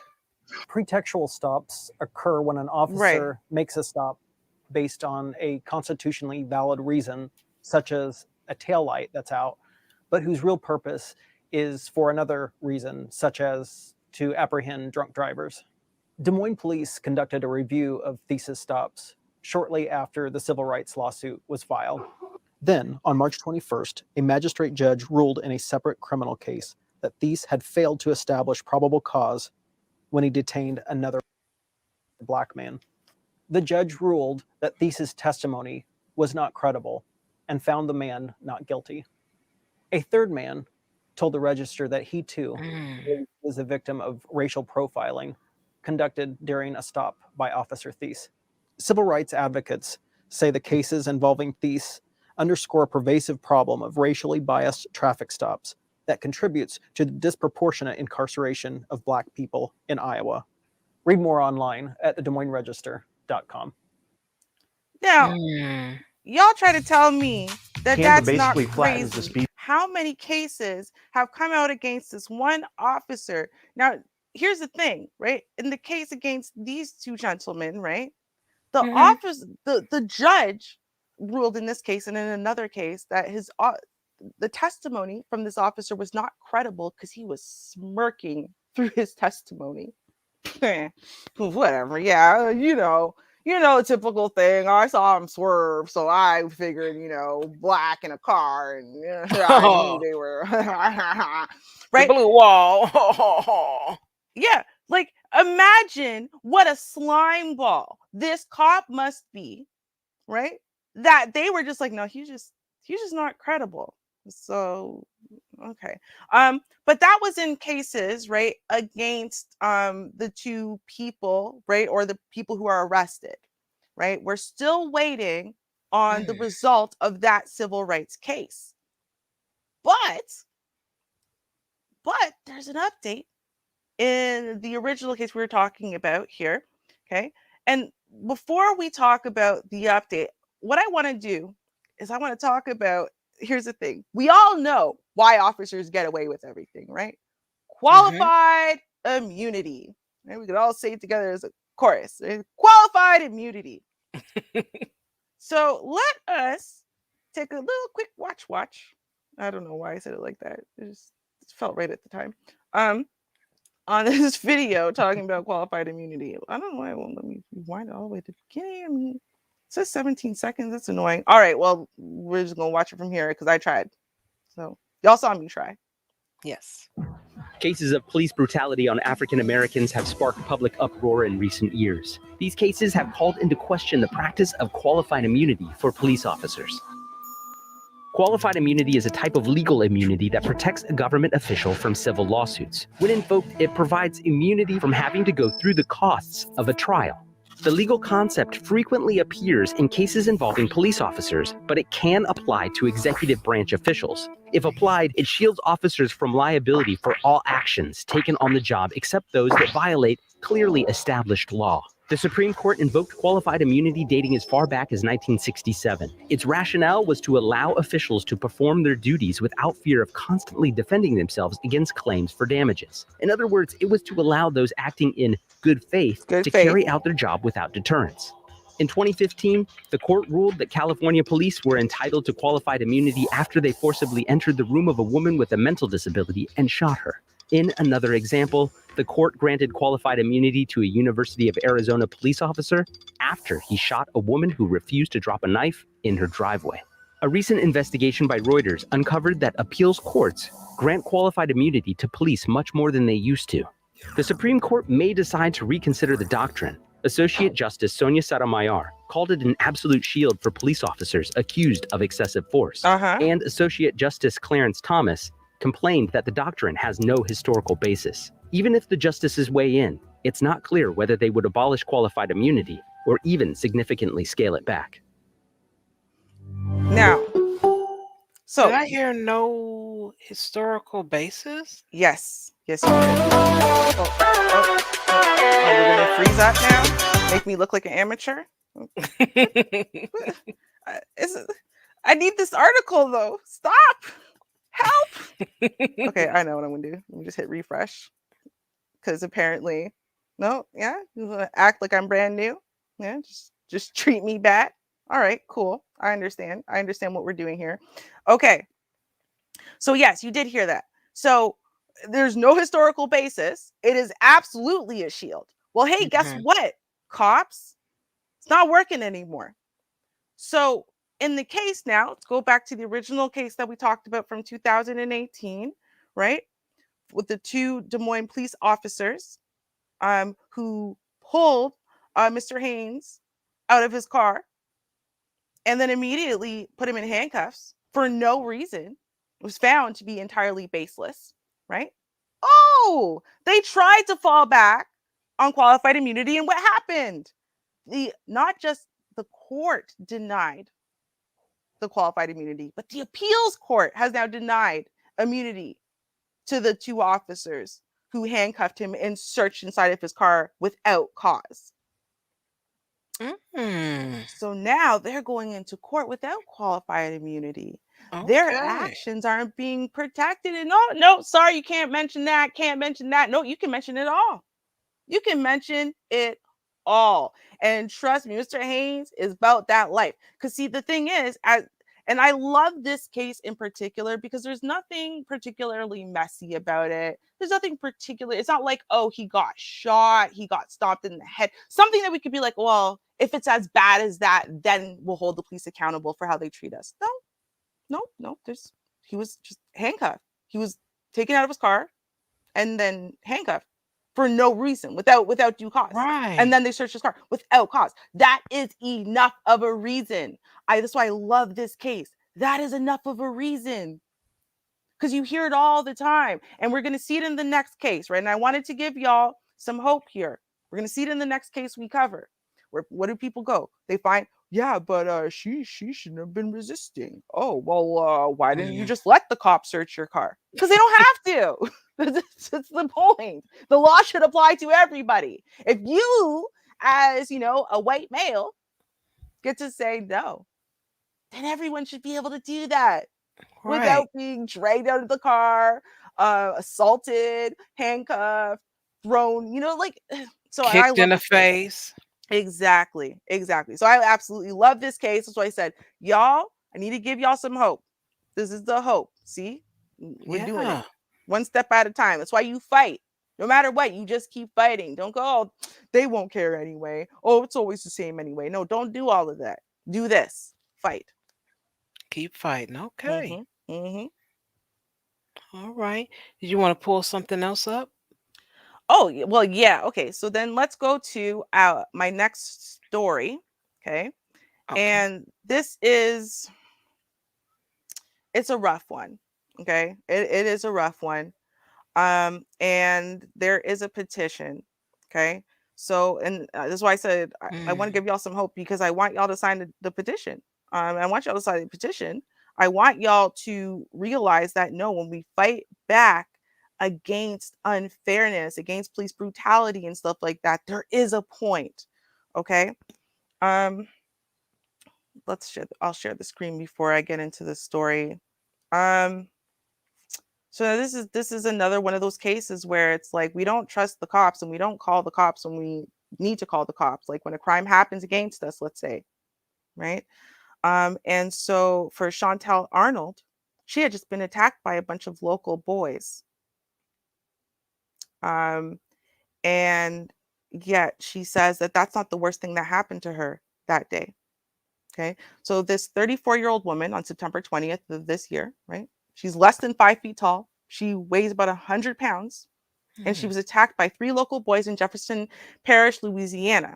Pretextual stops occur when an officer makes a stop based on a constitutionally valid reason, such as a taillight that's out, but whose real purpose is for another reason, such as to apprehend drunk drivers. Des Moines police conducted a review of Thies' stops shortly after the civil rights lawsuit was filed. Then, on March 21st, a magistrate judge ruled in a separate criminal case that Thies had failed to establish probable cause when he detained another Black man. The judge ruled that Thies' testimony was not credible and found the man not guilty. A third man told the register that he too was a victim of racial profiling conducted during a stop by Officer Thies. Civil rights advocates say the cases involving Thies underscore a pervasive problem of racially biased traffic stops that contributes to the disproportionate incarceration of Black people in Iowa. Read more online at the DesMoinesRegister.com. Now, y'all try to tell me that that's not crazy. How many cases have come out against this one officer? Now, here's the thing, right? In the case against these two gentlemen, right? The judge ruled in this case and in another case that the testimony from this officer was not credible because he was smirking through his testimony. Whatever. Yeah, a typical thing. I saw him swerve, so I figured, Black in a car, and I knew they were right. The blue wall. Yeah, like imagine what a slime ball this cop must be, right? That they were just like, no, he's just not credible. So okay. But that was in cases, right, against the two people, right, or the people who are arrested, right? We're still waiting on the result of that civil rights case. But there's an update in the original case we were talking about here, okay? And before we talk about the update, what I want to do is I want to talk about, here's the thing. We all know why officers get away with everything, right? Qualified immunity. Right? We could all say it together as a chorus. Qualified immunity. So let us take a little quick watch. I don't know why I said it like that. It just felt right at the time. On this video talking about qualified immunity. I don't know why it won't let me rewind it all the way to the beginning. I mean, it says 17 seconds. That's annoying. All right, well, we're just gonna watch it from here because I tried. So y'all saw me try. Yes. Cases of police brutality on African Americans have sparked public uproar in recent years. These cases have called into question the practice of qualified immunity for police officers. Qualified immunity is a type of legal immunity that protects a government official from civil lawsuits. When invoked, it provides immunity from having to go through the costs of a trial. The legal concept frequently appears in cases involving police officers, but it can apply to executive branch officials. If applied, it shields officers from liability for all actions taken on the job except those that violate clearly established law. The Supreme Court invoked qualified immunity dating as far back as 1967. Its rationale was to allow officials to perform their duties without fear of constantly defending themselves against claims for damages. In other words, it was to allow those acting in good faith to carry out their job without deterrence. In 2015, the court ruled that California police were entitled to qualified immunity after they forcibly entered the room of a woman with a mental disability and shot her. In another example, the court granted qualified immunity to a University of Arizona police officer after he shot a woman who refused to drop a knife in her driveway. A recent investigation by Reuters uncovered that appeals courts grant qualified immunity to police much more than they used to. The Supreme Court may decide to reconsider the doctrine. Associate Justice Sonia Sotomayor called it an absolute shield for police officers accused of excessive force. And Associate Justice Clarence Thomas complained that the doctrine has no historical basis. Even if the justices weigh in, it's not clear whether they would abolish qualified immunity or even significantly scale it back. Now, so did I hear no historical basis? Yes, yes, you did. We're gonna freeze that now. Make me look like an amateur. I need this article though. Stop. Help. Okay, I know what I'm gonna do. Let me just hit refresh. Because apparently, no, yeah, you wanna act like I'm brand new. Yeah, just treat me bad. All right, cool. I understand. I understand what we're doing here. Okay. So yes, you did hear that. So there's no historical basis. It is absolutely a shield. Well, hey, guess what? Cops, it's not working anymore. So in the case now, let's go back to the original case that we talked about from 2018, right? With the two Des Moines police officers who pulled Mr. Haynes out of his car and then immediately put him in handcuffs for no reason. It was found to be entirely baseless, right? Oh, they tried to fall back on qualified immunity, and what happened? Not just the court denied the qualified immunity, but the appeals court has now denied immunity to the two officers who handcuffed him and searched inside of his car without cause. So now they're going into court without qualified immunity. Their actions aren't being protected. And no, sorry, you can't mention that. Can't mention that. No, you can mention it all. You can mention it all. And trust me, Mr. Haynes is about that life. Because see, the thing is, and I love this case in particular because there's nothing particularly messy about it. There's nothing particular. It's not like, oh, he got shot, he got stomped in the head. Something that we could be like, well, if it's as bad as that, then we'll hold the police accountable for how they treat us. No. He was just handcuffed. He was taken out of his car and then handcuffed for no reason, without due cause. Right. And then they searched his car without cause. That is enough of a reason. That's why I love this case. That is enough of a reason. Because you hear it all the time. And we're going to see it in the next case, right? And I wanted to give y'all some hope here. We're going to see it in the next case we cover. What do people go? They find, yeah, but she shouldn't have been resisting. Oh, well, why didn't you just let the cop search your car? Because they don't have to. That's the point. The law should apply to everybody. If you, as a white male, get to say no, then everyone should be able to do that without being dragged out of the car, assaulted, handcuffed, thrown. So kicked in the face. Exactly. So I absolutely love this case. That's why I said, y'all, I need to give y'all some hope. This is the hope. See, we're doing it one step at a time. That's why you fight. No matter what, you just keep fighting. Don't go, oh, they won't care anyway. Oh, it's always the same anyway. No, don't do all of that. Do this. Fight. Keep fighting. Okay. Mm-hmm. All right. Did you want to pull something else up? Oh, well, yeah. Okay. So then let's go to my next story. Okay. And this it's a rough one. Okay. It is a rough one. And there is a petition. Okay. So, and that's why I said, I want to give y'all some hope because I want y'all to sign the petition. I want y'all to sign the petition. I want y'all to realize that when we fight back against unfairness, against police brutality and stuff like that, there is a point. Okay. I'll share the screen before I get into the story. So this is another one of those cases where it's like we don't trust the cops and we don't call the cops when we need to call the cops, like when a crime happens against us, let's say, right? And so for Chantel Arnold, she had just been attacked by a bunch of local boys. And yet she says that that's not the worst thing that happened to her that day. Okay. So this 34-year-old woman on September 20th of this year, right? She's less than 5 feet tall. She weighs about 100 pounds. And she was attacked by 3 local boys in Jefferson Parish, Louisiana.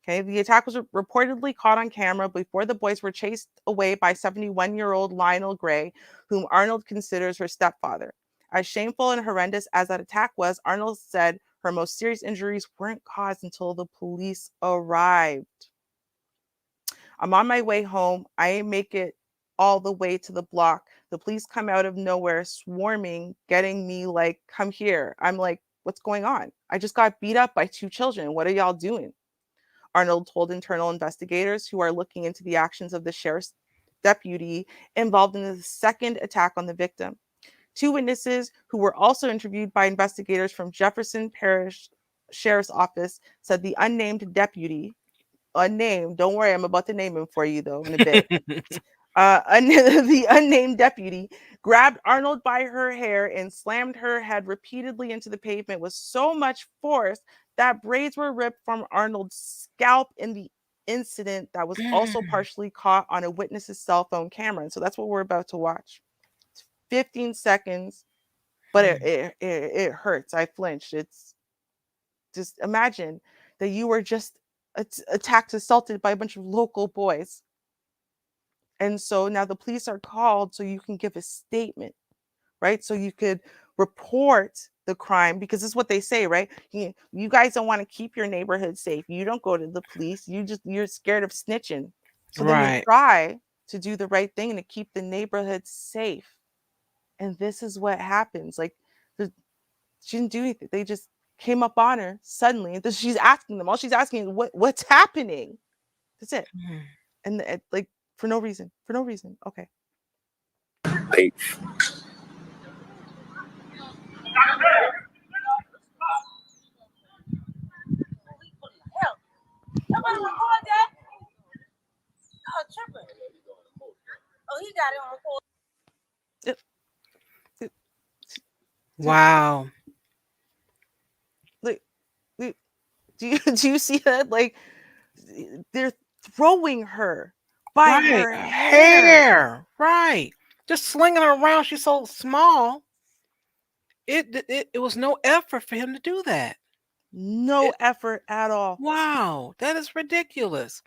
Okay. The attack was reportedly caught on camera before the boys were chased away by 71-year-old Lionel Gray, whom Arnold considers her stepfather. As shameful and horrendous as that attack was, Arnold said her most serious injuries weren't caused until the police arrived. I'm on my way home. I make it all the way to the block. The police come out of nowhere, swarming, getting me like, come here. I'm like, what's going on? I just got beat up by 2 children. What are y'all doing? Arnold told internal investigators who are looking into the actions of the sheriff's deputy involved in the second attack on the victim. 2 witnesses who were also interviewed by investigators from Jefferson Parish Sheriff's Office said the unnamed deputy, unnamed, don't worry, I'm about to name him for you though in a bit. The unnamed deputy grabbed Arnold by her hair and slammed her head repeatedly into the pavement with so much force that braids were ripped from Arnold's scalp in the incident that was also partially caught on a witness's cell phone camera. And so that's what we're about to watch. It's 15 seconds, but it hurts. I flinched. It's just imagine that you were just attacked, assaulted by a bunch of local boys. And so now the police are called so you can give a statement, right? So you could report the crime, because this is what they say, right? You guys don't want to keep your neighborhood safe. You don't go to the police. You're scared of snitching. So then you try to do the right thing and to keep the neighborhood safe. And this is what happens. Like she didn't do anything. They just came up on her suddenly. She's asking them. All she's asking is what's happening. That's it. And like for no reason. Okay. Hey. Nobody record that? Oh, tripping. Oh, he got it on record. Wow. Like, do you see that? Like, they're throwing her by her hair. Right. Just slinging her around. She's so small. It was no effort for him to do that. No effort at all. Wow, that is ridiculous.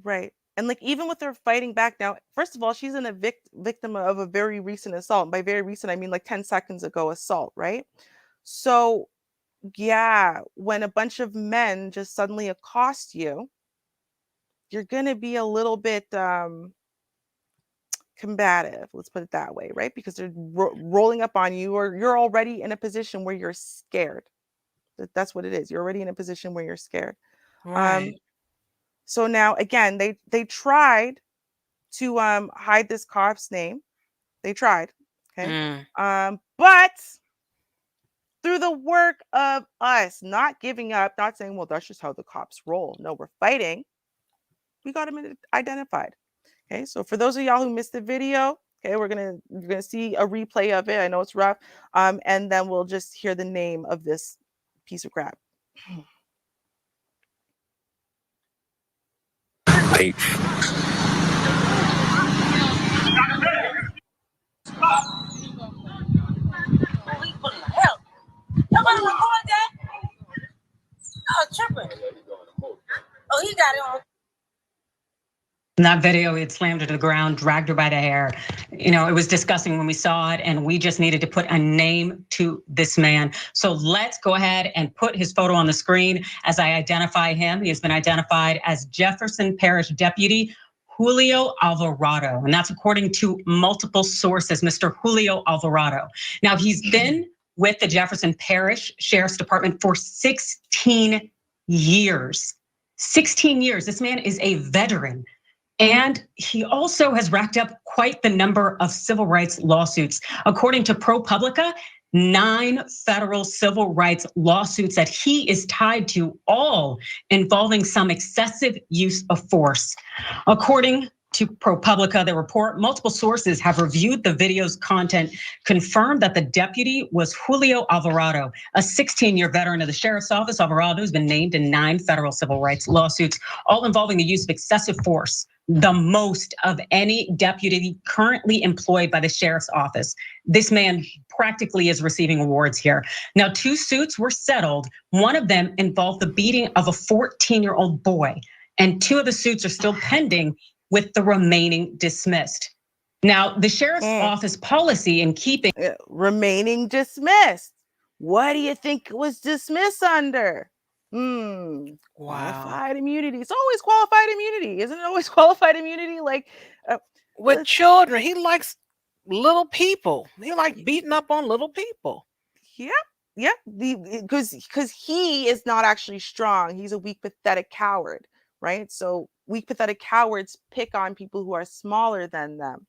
Right. And like even with her fighting back now, first of all, she's a victim of a very recent assault. And by very recent, I mean like 10 seconds ago assault, right? So yeah, when a bunch of men just suddenly accost you, you're going to be a little bit combative, let's put it that way, right? Because they're rolling up on you, or you're already in a position where you're scared. That's what it is. You're already in a position where you're scared. Right. So now again, they tried to hide this cop's name. They tried. Okay. But through the work of us not giving up, not saying, well, that's just how the cops roll. No, we're fighting. We got him identified. Okay. So for those of y'all who missed the video, okay, you're gonna see a replay of it. I know it's rough. And then we'll just hear the name of this piece of crap. Hey. Nobody record that? Oh, tripping. Oh, he got it on. In that video, he had slammed her to the ground, dragged her by the hair. You know, it was disgusting when we saw it, and we just needed to put a name to this man. So let's go ahead and put his photo on the screen as I identify him. He has been identified as Jefferson Parish Deputy Julio Alvarado, and that's according to multiple sources, Mr. Julio Alvarado. Now, he's been with the Jefferson Parish Sheriff's Department for 16 years. 16 years. This man is a veteran. And he also has racked up quite the number of civil rights lawsuits. According to ProPublica, 9 federal civil rights lawsuits that he is tied to, all involving some excessive use of force. According to ProPublica, the report, multiple sources have reviewed the video's content, confirmed that the deputy was Julio Alvarado, a 16-year veteran of the sheriff's office. Alvarado has been named in 9 federal civil rights lawsuits, all involving the use of excessive force, the most of any deputy currently employed by the sheriff's office. This man practically is receiving awards here. Now, 2 suits were settled. One of them involved the beating of a 14-year-old boy, and 2 of the suits are still pending, with the remaining dismissed. Now, the sheriff's office policy in keeping remaining dismissed. What do you think it was dismissed under? Qualified immunity. It's always qualified immunity. Isn't it always qualified immunity? Like with children, he likes little people. He like beating up on little people. Yep. Because he is not actually strong. He's a weak, pathetic coward, right? So weak, pathetic cowards pick on people who are smaller than them,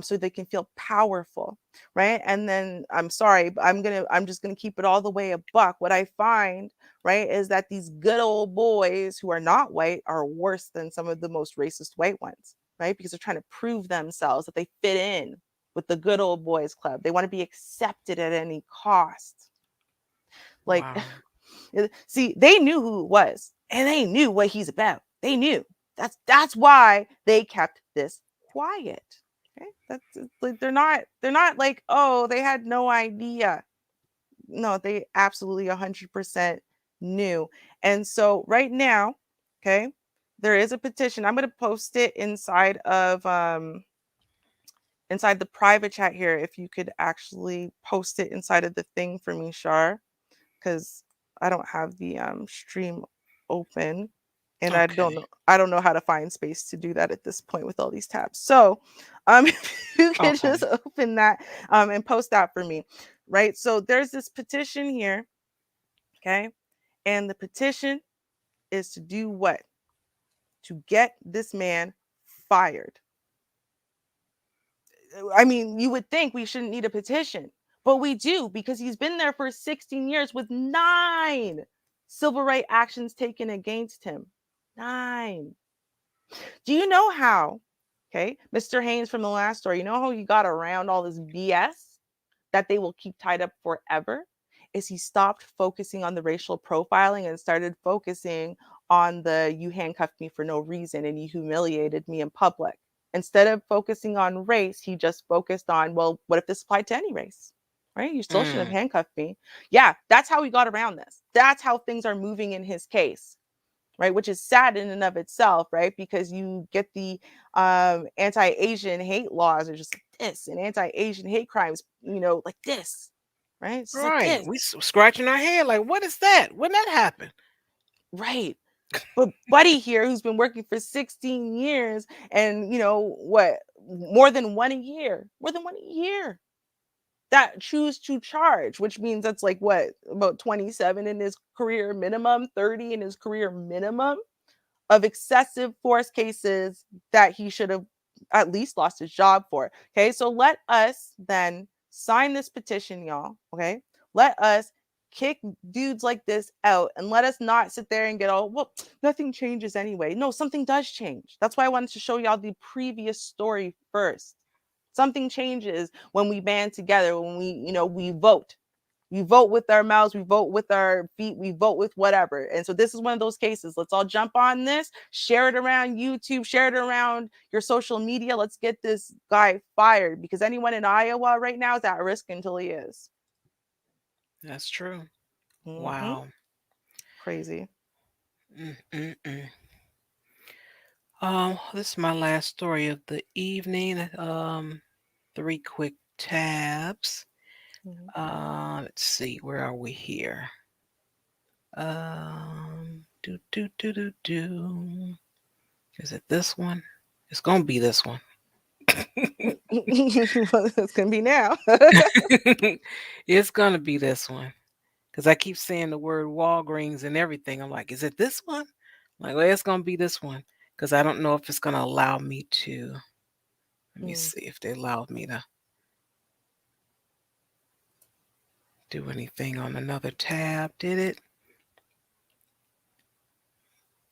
so they can feel powerful, right? And then I'm sorry, but I'm just gonna keep it all the way a buck. What I find, right, is that these good old boys who are not white are worse than some of the most racist white ones, right? Because they're trying to prove themselves that they fit in with the good old boys club. They want to be accepted at any cost. Like, see, they knew who it was, and they knew what he's about. They knew. That's why they kept this quiet. Okay, that's like they're not like, oh, they had no idea. No, they absolutely 100% knew. And so right now, okay, there is a petition. I'm going to post it inside of inside the private chat here. If you could actually post it inside of the thing for me, Char, because I don't have the stream open. And I don't know how to find space to do that at this point with all these tabs. So if you can just open that and post that for me, right? So there's this petition here, okay? And the petition is to do what? To get this man fired. I mean, you would think we shouldn't need a petition, but we do, because he's been there for 16 years with 9 civil rights actions taken against him. 9. Do you know how, okay, Mr. Haynes from the last story, you know how he got around all this BS that they will keep tied up forever? Is he stopped focusing on the racial profiling and started focusing on the you handcuffed me for no reason and you humiliated me in public. Instead of focusing on race, he just focused on, well, what if this applied to any race? Right? You still shouldn't have handcuffed me. Yeah, that's how he got around this. That's how things are moving in his case. Right, which is sad in and of itself, right? Because you get the anti-Asian hate laws are just like this, and anti-Asian hate crimes, you know, like this, right? It's Right. like this. We scratching our head like, what is that? When that happen? Right. But Buddy here, who's been working for 16 years and, you know, what, more than one a year, that choose to charge, which means that's like what, about 27 in his career minimum, 30 in his career minimum of excessive force cases that he should have at least lost his job for. Okay, so let us then sign this petition, y'all. Okay, let us kick dudes like this out and let us not sit there and get all, well, nothing changes anyway. No, something does change. That's why I wanted to show y'all the previous story first. Something changes when we band together, when we, you know, we vote. We vote with our mouths, we vote with our feet, we vote with whatever. And so this is one of those cases. Let's all jump on this, share it around YouTube, share it around your social media. Let's get this guy fired, because anyone in Iowa right now is at risk until he is. That's true. Mm-hmm. Wow. Crazy. This is my last story of the evening. 3 quick tabs. Let's see, where are we here? Is it this one? It's gonna be this one. It's gonna be now. It's gonna be this one, because I keep saying the word Walgreens and everything. I'm like, is it this one? Like, well, it's gonna be this one because I don't know if it's gonna allow me to. Let me see if they allowed me to do anything on another tab. Did it?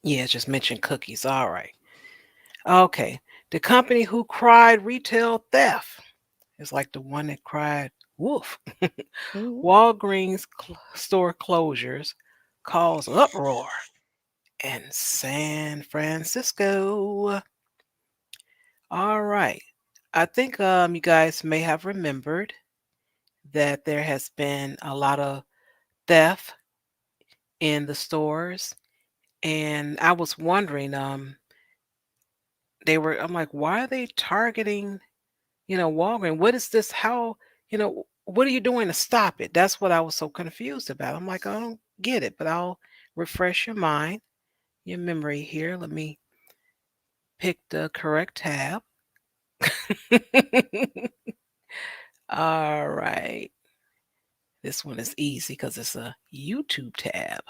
Yeah, just mention cookies. All right. Okay. The company who cried retail theft is like the one that cried woof. Walgreens store closures cause uproar in San Francisco. All right. I think you guys may have remembered that there has been a lot of theft in the stores, and I was wondering, I'm like, why are they targeting, Walgreens? What is this? How, what are you doing to stop it? That's what I was so confused about. I'm like, I don't get it, but I'll refresh your mind, your memory here. Let me pick the correct tab. All right. This one is easy because it's a YouTube tab.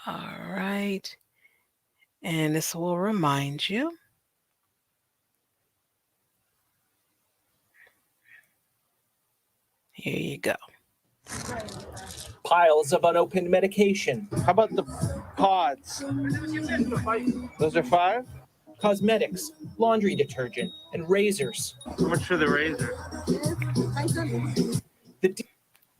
All right. And this will remind you. Here you go. Piles of unopened medication. How about the pods? Those are 5? Cosmetics, laundry detergent, and razors. How much for the razor? The deal is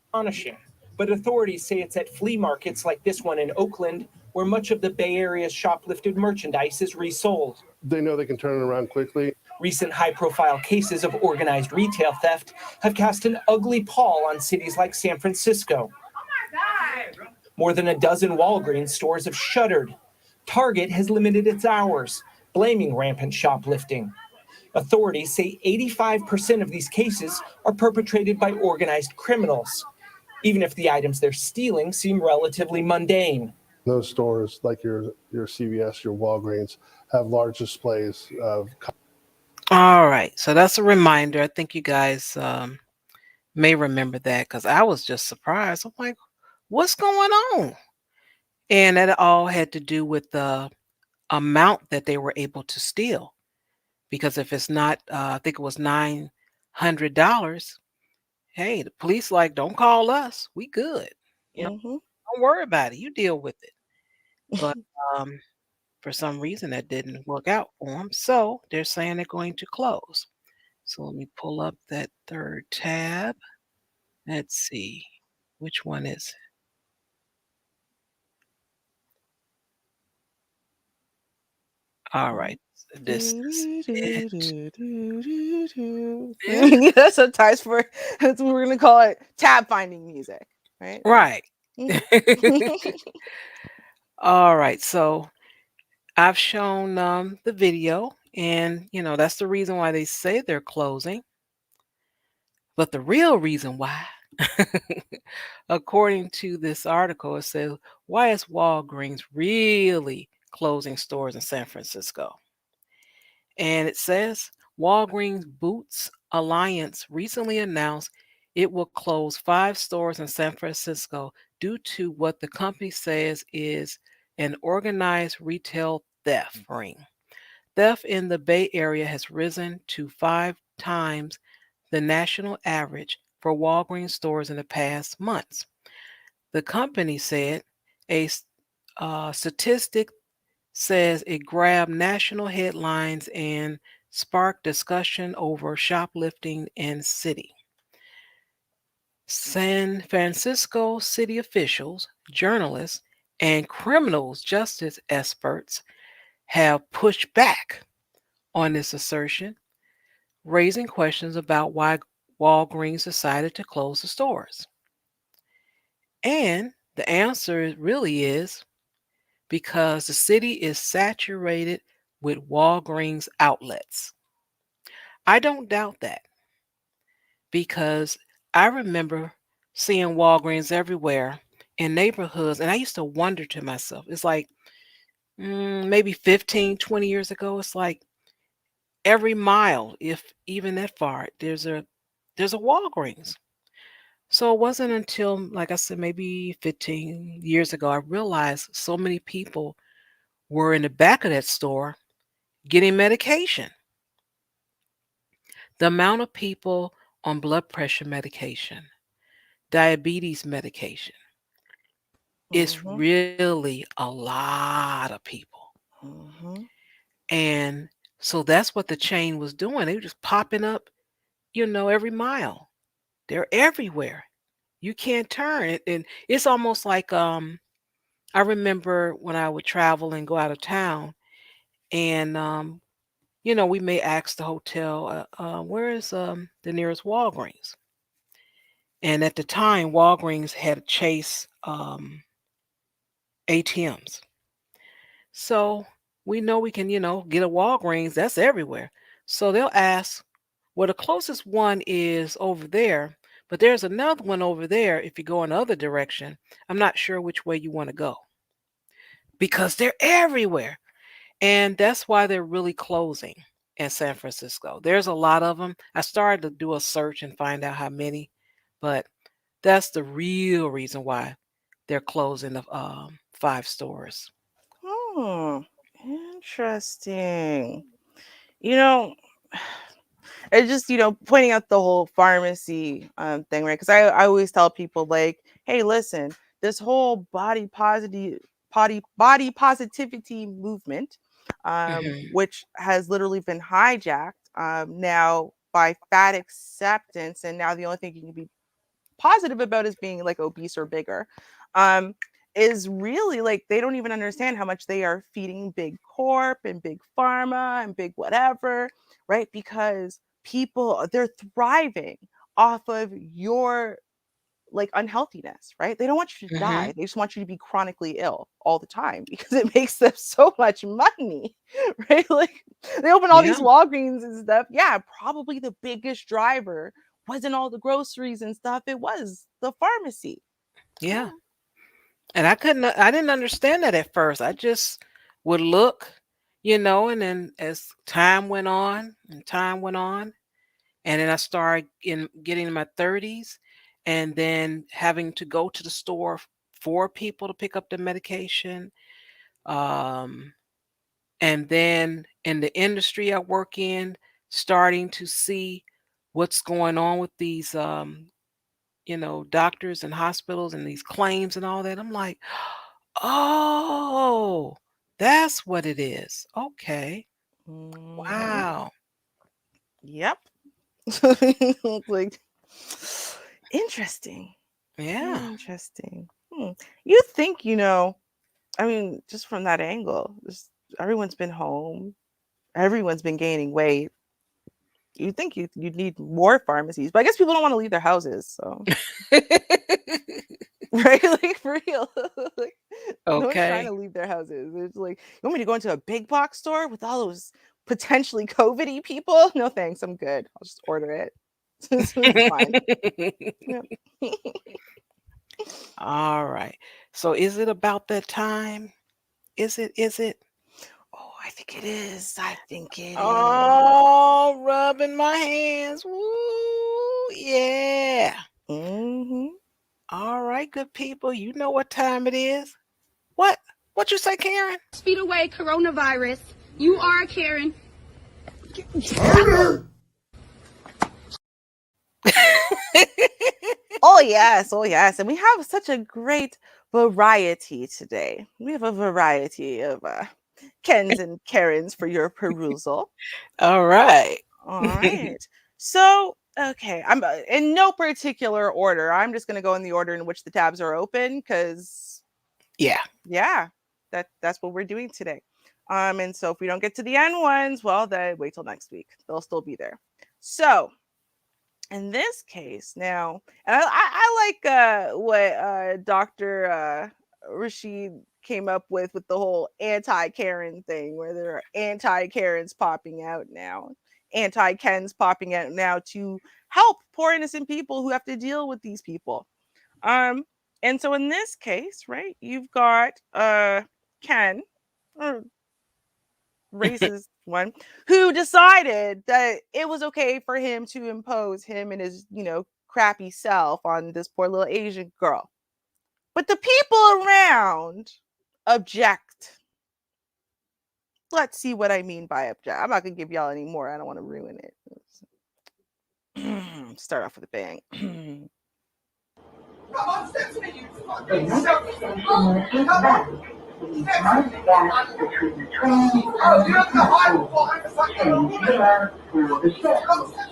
astonishing, but authorities say it's at flea markets like this one in Oakland, where much of the Bay Area's shoplifted merchandise is resold. They know they can turn it around quickly. Recent high-profile cases of organized retail theft have cast an ugly pall on cities like San Francisco. More than a dozen Walgreens stores have shuttered. Target has limited its hours, blaming rampant shoplifting. Authorities say 85% of these cases are perpetrated by organized criminals, even if the items they're stealing seem relatively mundane. Those stores, like your CVS, your Walgreens, have large displays of... All right. So that's a reminder. I think you guys may remember that because I was just surprised. I'm like, what's going on? And that all had to do with the amount that they were able to steal. Because if it's not, I think it was $900, hey, the police like, don't call us. We good. Don't worry about it. You deal with it. But for some reason, that didn't work out for them. So they're saying they're going to close. So let me pull up that third tab. Let's see. Which one is it? All right. This is it. That's a ties for, that's what we're going to call it, tab finding music, right? Right. All right. So I've shown the video, and that's the reason why they say they're closing. But the real reason why, according to this article, it says, why is Walgreens really closing stores in San Francisco? And it says Walgreens Boots Alliance recently announced it will close 5 stores in San Francisco due to what the company says is an organized retail theft ring. Theft in the Bay Area has risen to 5 times the national average for Walgreens stores in the past months. The company said a statistic says it grabbed national headlines and sparked discussion over shoplifting in city. San Francisco city officials, journalists, and criminal justice experts have pushed back on this assertion, raising questions about why Walgreens decided to close the stores. And the answer really is because the city is saturated with Walgreens outlets. I don't doubt that because I remember seeing Walgreens everywhere in neighborhoods, and I used to wonder to myself, it's like maybe 15, 20 years ago, it's like every mile, if even that far, there's a Walgreens. So it wasn't until, like I said, maybe 15 years ago, I realized so many people were in the back of that store getting medication. The amount of people on blood pressure medication, diabetes medication, it's Mm-hmm. really a lot of people. Mm-hmm. And so that's what the chain was doing. They were just popping up, every mile. They're everywhere. You can't turn it. And it's almost like I remember when I would travel and go out of town and we may ask the hotel, where is the nearest Walgreens? And at the time, Walgreens had Chase ATMs. So we know we can, get a Walgreens. That's everywhere. So they'll ask, well, the closest one is over there, but there's another one over there if you go in the other direction. I'm not sure which way you want to go because they're everywhere. And that's why they're really closing in San Francisco. There's a lot of them. I started to do a search and find out how many, but that's the real reason why they're closing the 5 stores. Oh, interesting. You know, it's just pointing out the whole pharmacy thing, right? Because I always tell people like, hey, listen, this whole body positivity movement, Mhm. which has literally been hijacked now by fat acceptance, and now the only thing you can be positive about is being like obese or bigger, um is really like they don't even understand how much they are feeding big corp and big pharma and big whatever, right? Because people, they're thriving off of your like unhealthiness, right? They don't want you to die. Mhm. They just want you to be chronically ill all the time because it makes them so much money, right? Like they open all Yeah. these Walgreens and stuff. Yeah, probably the biggest driver wasn't all the groceries and stuff. It was the pharmacy. Yeah. And I didn't understand that at first. I just would look, and then as time went on and time went on, and then I started getting in my 30s and then having to go to the store for people to pick up the medication. Um, and then in the industry I work in, starting to see what's going on with these doctors and hospitals and these claims and all that. I'm like, oh, that's what it is. Okay. Mhm. Wow. Yep. Like interesting. Yeah. Interesting. You think, I mean, just from that angle, just everyone's been home, everyone's been gaining weight. You think you'd need more pharmacies, but I guess people don't want to leave their houses, so right, like for real, like no one's trying Okay. to leave their houses. It's like you want me to go into a big box store with all those potentially COVID-y people? No thanks, I'm good. I'll just order it. It's fine. Yep. All right. So is it about that time? Is it? Is it? Oh, I think it is. I think it is. Oh, rubbing my hands. Woo, yeah. Mm-hmm. All right, good people. You know what time it is. What? What you say, Karen? Speed away coronavirus. You are Karen. Oh yes, oh yes. And we have such a great variety today. We have a variety of Kens and Karens for your perusal. All right. All right. So, okay, I'm in no particular order. I'm just going to go in the order in which the tabs are open cuz Yeah. yeah, that's what we're doing today. And so if we don't get to the end ones, well, then wait till next week. They'll still be there. So, in this case now, and I like what Dr. Rashid came up with the whole anti-Karen thing, where there are anti-Karens popping out now, anti-Kens popping out now to help poor innocent people who have to deal with these people. Um, and so in this case, right, you've got Ken, or racist one, who decided that it was okay for him to impose him and his, crappy self on this poor little Asian girl. But the people around object. let's see what I mean by object. I'm not gonna give y'all any more. I don't want to ruin it. Start off with a bang.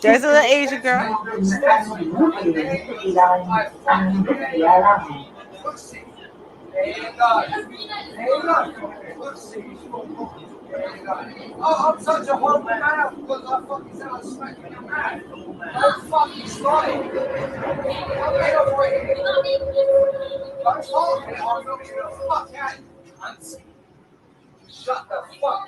There's a little Asian girl. Oh, I'm such a horrible man because I fucking said I smacked you in the mouth. I'm fucking sorry. I'm talking. I'm going to fuck out. Shut the fuck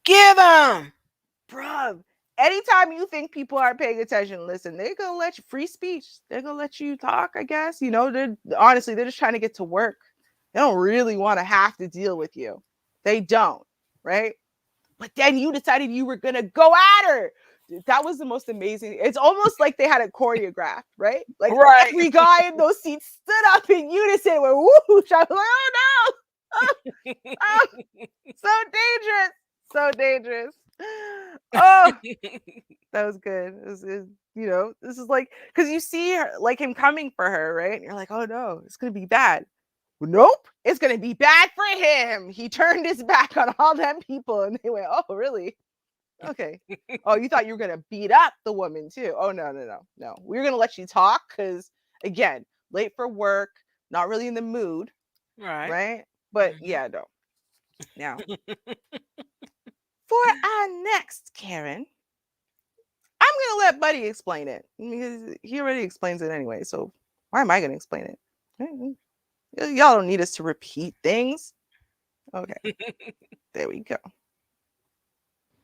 Get him, bruh. Anytime you think people aren't paying attention, listen, they're gonna let you free speech. They're gonna let you talk, I guess. You know, they're just trying to get to work. They don't really want to have to deal with you. They don't, right? But then you decided you were gonna go at her. Dude, that was the most amazing. It's almost like they had it choreographed, right? Like every guy in those seats stood up in unison, went whoosh. I was like, oh no, so dangerous, so dangerous. Oh, that was good. You know, this is like, because you see her, like him coming for her, right? And you're like, oh no, it's gonna be bad. Well, nope, it's gonna be bad for him. He turned his back on all them people, and they went, oh really? Okay. Oh, you thought you were gonna beat up the woman too? Oh no. We're gonna let you talk because again, late for work, not really in the mood, right? But yeah, no. Now. For our next Karen, I'm going to let Buddy explain it because he already explains it anyway. So why am I going to explain it? Y'all don't need us to repeat things. Okay. There we go.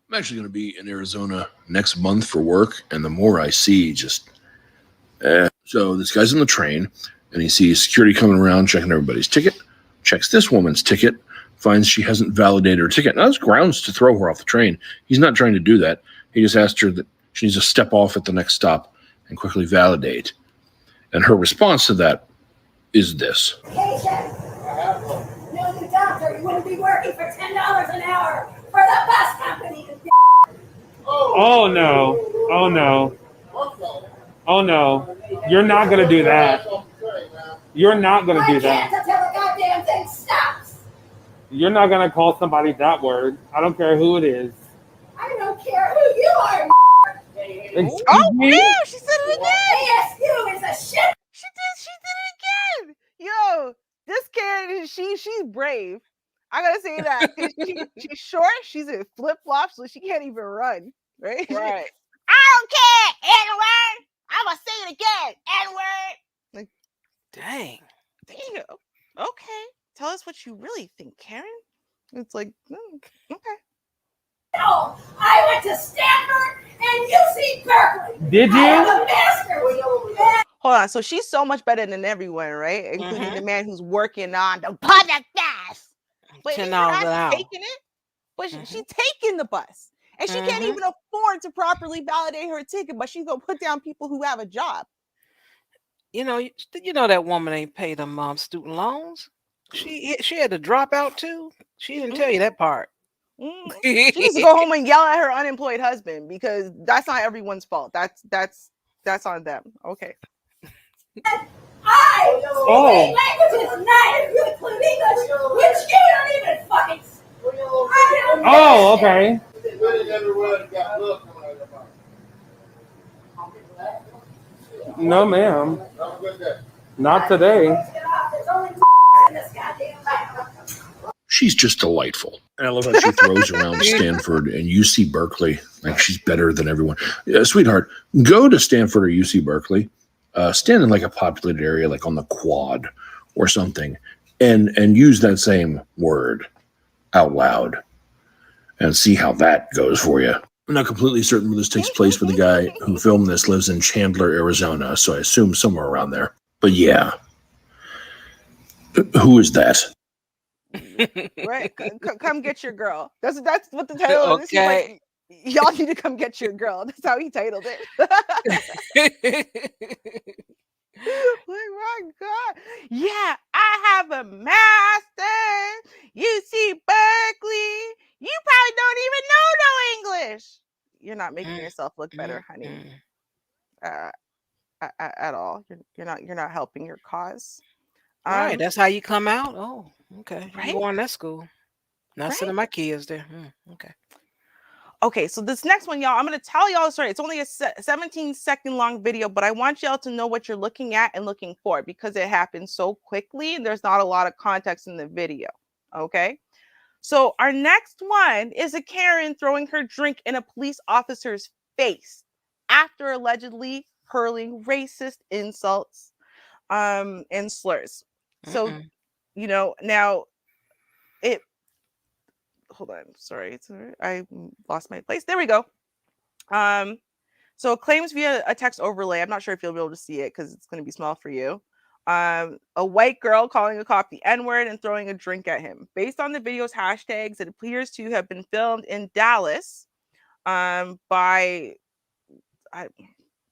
I'm actually going to be in Arizona next month for work, and the more I see, so this guy's on the train, and he sees security coming around checking everybody's ticket, checks this woman's ticket, finds she hasn't validated her ticket. Now, there's grounds to throw her off the train. He's not trying to do that. He just asked her that she needs to step off at the next stop and quickly validate. And her response to that is this. No, you doctor, you wouldn't be working for $10 an hour for the bus company. Oh no. Oh no. Oh no. You're not going to do that. You're not going to do that. Until the goddamn thing stops. You're not going to call somebody that word. I don't care who it is. I don't care who you are. Excuse me? Yeah, she said it again. ASU is a shit. She did it again. Yo, this Karen, she's brave. I gotta say that. She's short, she's in flip-flops, so she can't even run, right? Right. I don't care, N-word. I'm gonna say it again, N-word. Like, dang. Damn. Okay. Tell us what you really think, Karen. It's like, okay. No, I went to Stanford and UC Berkeley. Did you? I have a master's. Hold on. So she's so much better than everyone, right? Including the man who's working on the podcast. But she's not taking it. But she's taking the bus. And she can't even afford to properly validate her ticket, but she's gonna put down people who have a job. You know that woman ain't paid them student loans. She had to drop out too. She didn't tell you that part. She needs to go home and yell at her unemployed husband because that's not everyone's fault. That's on them. Okay. I speak languages, not include English, which you don't even fucking. Oh, okay. No, ma'am. Not today. She's just delightful. And I love how she throws around Stanford and UC Berkeley like she's better than everyone. Yeah, sweetheart, go to Stanford or UC Berkeley, stand in like a populated area, like on the quad or something, and use that same word out loud and see how that goes for you. I'm not completely certain where this takes place, but the guy who filmed this lives in Chandler, Arizona, so I assume somewhere around there. But yeah. Who is that? Right, come get your girl. That's what the title of this is. Like, Y'all need to come get your girl. That's how he titled it. Like, my God. Yeah, I have a master. UC Berkeley. You probably don't even know no English. You're not making yourself look better, honey. At all. You're not helping your cause. Right. That's how you come out. Oh, okay. Right? You going to that school. Not Right. sending my kids there. Okay. Okay, so this next one, y'all, I'm going to tell y'all a story. It's only a 17-second long video, but I want y'all to know what you're looking at and looking for because it happened so quickly and there's not a lot of context in the video. Okay, so our next one is a Karen throwing her drink in a police officer's face after allegedly hurling racist insults and slurs. So, you know, now it, hold on, sorry, I lost my place. There we go. So it claims via a text overlay. I'm not sure if you'll be able to see it because it's going to be small for you. A white girl calling a cop the N-word and throwing a drink at him. Based on the video's hashtags, it appears to have been filmed in Dallas by,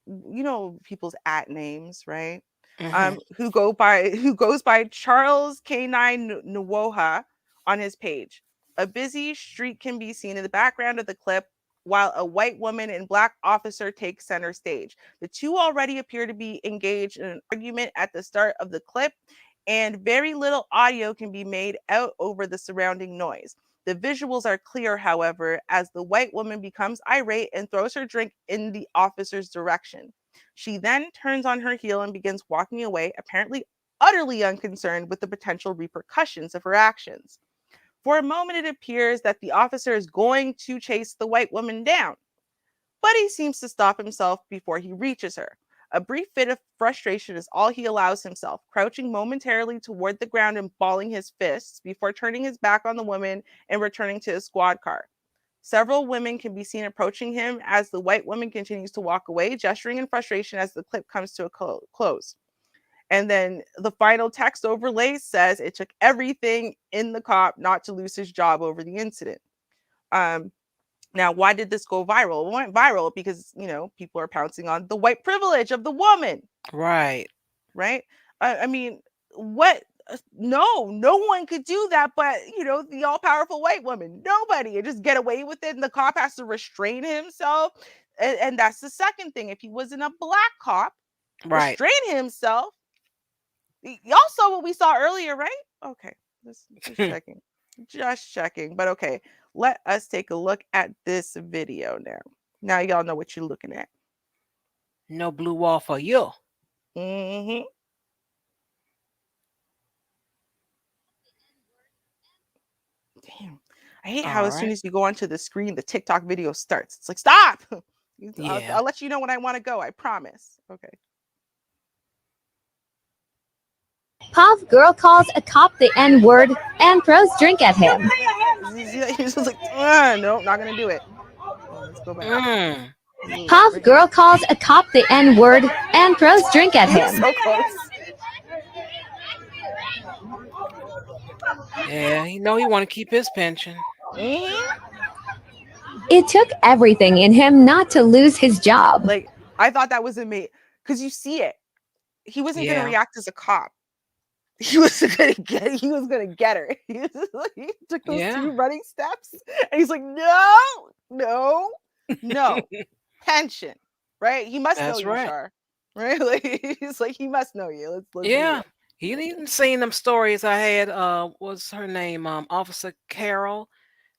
you know, people's at names, right? Who goes by Charles K9 Nwoha on his page. A busy street can be seen in the background of the clip while a white woman and black officer take center stage. The two already appear to be engaged in an argument at the start of the clip, and very little audio can be made out over the surrounding noise. The visuals are clear, however, as the white woman becomes irate and throws her drink in the officer's direction. She then turns on her heel and begins walking away, apparently utterly unconcerned with the potential repercussions of her actions. For a moment, it appears that the officer is going to chase the white woman down, but he seems to stop himself before he reaches her. A brief fit of frustration is all he allows himself, crouching momentarily toward the ground and balling his fists before turning his back on the woman and returning to his squad car. Several women can be seen approaching him as the white woman continues to walk away, gesturing in frustration as the clip comes to a close. And then the final text overlay says it took everything in the cop not to lose his job over the incident. Now, why did this go viral? It went viral because, you know, people are pouncing on the white privilege of the woman. Right. Right. I mean, what? No one could do that, but, you know, the all-powerful white woman, nobody, and just get away with it. And the cop has to restrain himself. And that's the second thing. If he wasn't a black cop, restrain himself. Y'all saw what we saw earlier, right? Okay, just checking. Just checking. But okay, let us take a look at this video now. Now y'all know what you're looking at. No blue wall for you. Mm-hmm. Damn. I hate how as soon as you go onto the screen, the TikTok video starts. It's like, stop. I'll let you know when I want to go. I promise. Okay. Puff girl calls a cop the N-word and throws drink at him. He's just like, no, not gonna do it. Let's go back. Puff girl calls a cop the N-word and throws drink at him. So close. Yeah, he know he want to keep his pension. It took everything in him not to lose his job. Like, I thought that was amazing because you see it. He wasn't gonna react as a cop. He was gonna get her. He took those 2 running steps and he's like, no pension, right? He must know you, Char, right? Like, he's like, he must know you. Let's he even seen them stories I had. What's her name? Officer Carol,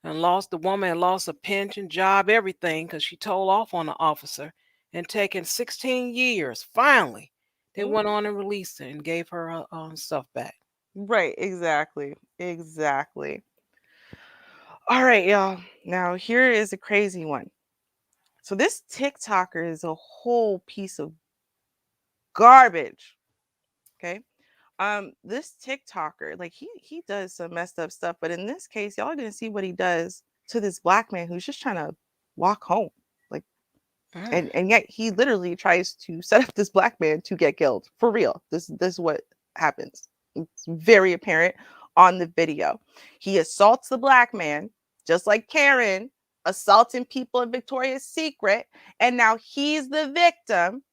and lost the woman and lost a pension, job, everything because she told off on the officer and taken 16 years. Finally, they went on and released her and gave her stuff back. Right, exactly. All right, y'all. Now here is a crazy one. So this TikToker is a whole piece of garbage. Okay. This TikToker, like he does some messed up stuff, but in this case, y'all are gonna see what he does to this black man who's just trying to walk home. Like, and yet he literally tries to set up this black man to get killed. For real. This is what happens. It's very apparent on the video. He assaults the black man, just like Karen assaulting people in Victoria's Secret, and now he's the victim,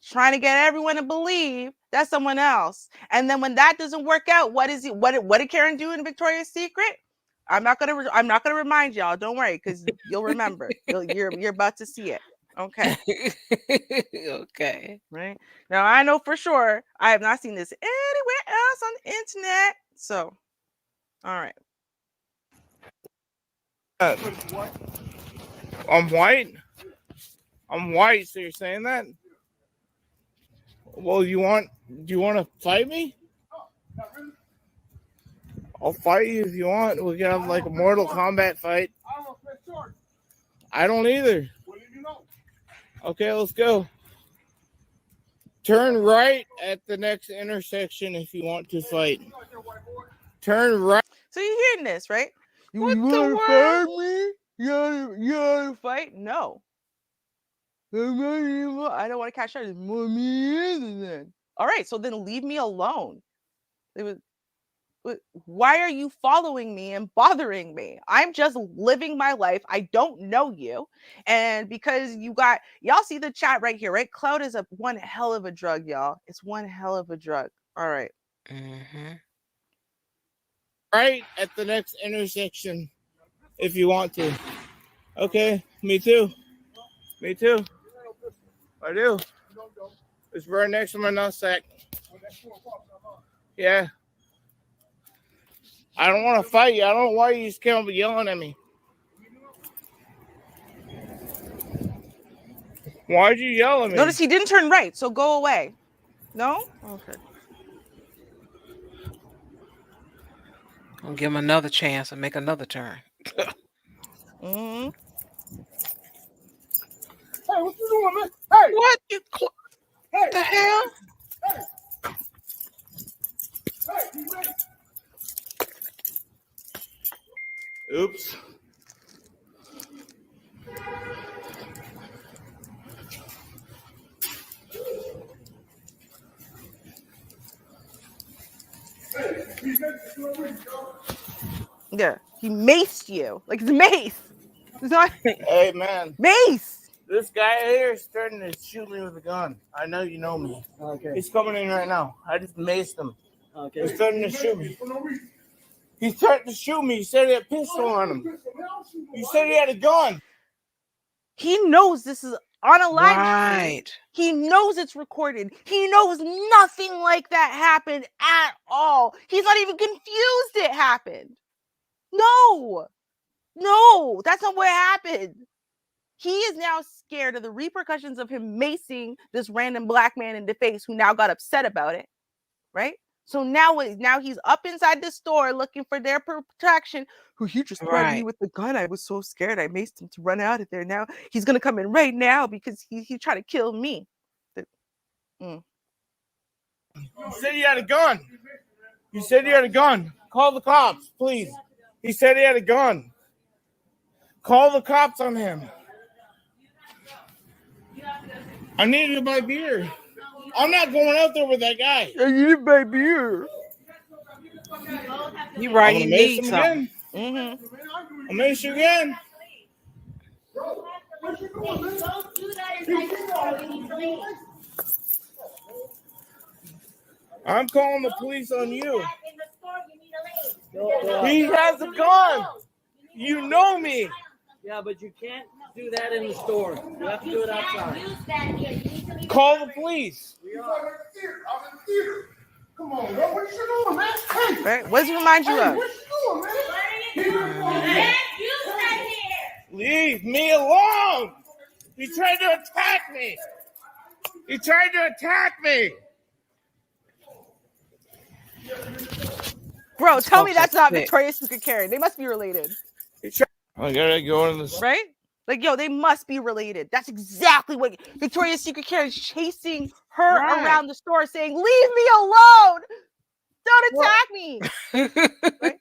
trying to get everyone to believe that's someone else. And then when that doesn't work out, what did Karen do in Victoria's Secret? I'm not gonna remind y'all. Don't worry, because you'll remember. You're about to see it. Okay. Okay. Right now, I know for sure I have not seen this anywhere else on the internet. So, all right. I'm white. I'm white. So you're saying that? Well, do you want to fight me? I'll fight you if you want. We can have like a Mortal Kombat fight. I don't either. Okay, let's go. Turn right at the next intersection if you want to fight. Turn right. So you're hearing this, right? You What want the to world? fight me? You want to fight? No. I don't want to catch charges. All right, so then leave me alone. Why are you following me and bothering me? I'm just living my life. I don't know you. And because y'all see the chat right here, right? Cloud is one hell of a drug, y'all. It's one hell of a drug. All right. Mm-hmm. Right at the next intersection if you want to. Okay, me too. Me too. I do. It's right next to my nutsack. Yeah. I don't want to fight you. I don't know why you just kept yelling at me. Why'd you yell at me? Notice he didn't turn right, so go away. No? Okay. I'll give him another chance and make another turn. Mm-hmm. Hey, what you doing, man? Hey! What? What the hell? Oops. Yeah, he maced you. Like it's mace. It's not. Hey, man. Mace. This guy here is starting to shoot me with a gun. I know you know me. Okay. He's coming in right now. I just maced him. Okay. He's starting to shoot me. He's starting to shoot me. He said he had a pistol on him. He said he had a gun. He knows this is on a live stream. Right. He knows it's recorded. He knows nothing like that happened at all. He's not even confused it happened. No, that's not what happened. He is now scared of the repercussions of him macing this random black man in the face who now got upset about it, right? So now he's up inside the store looking for their protection. Who he just threatened me with the gun. I was so scared. I maced him to run out of there. Now he's gonna come in right now because he tried to kill me. You said he had a gun. You said he had a gun. Call the cops, please. He said he had a gun. Call the cops on him. I need to buy beer. I'm not going out there with that guy. I need to buy beer. You right, he needs something. Mm-hmm. I'll mace you again. I'm calling the police on you. He has a gun. You know me. Yeah, but you can't do that in the store. You have to do it outside. Call the police. Come on, bro. What you doing, man? Hey. Right? What does it remind you of? What you doing, man? Leave me alone. He tried to attack me. He tried to attack me. Bro, tell me that's not Victoria's Secret Karen. They must be related. I gotta go in this. Right? Like, yo, they must be related. That's exactly what Victoria's Secret Karen is chasing her around the store saying, leave me alone. Don't attack me. Right?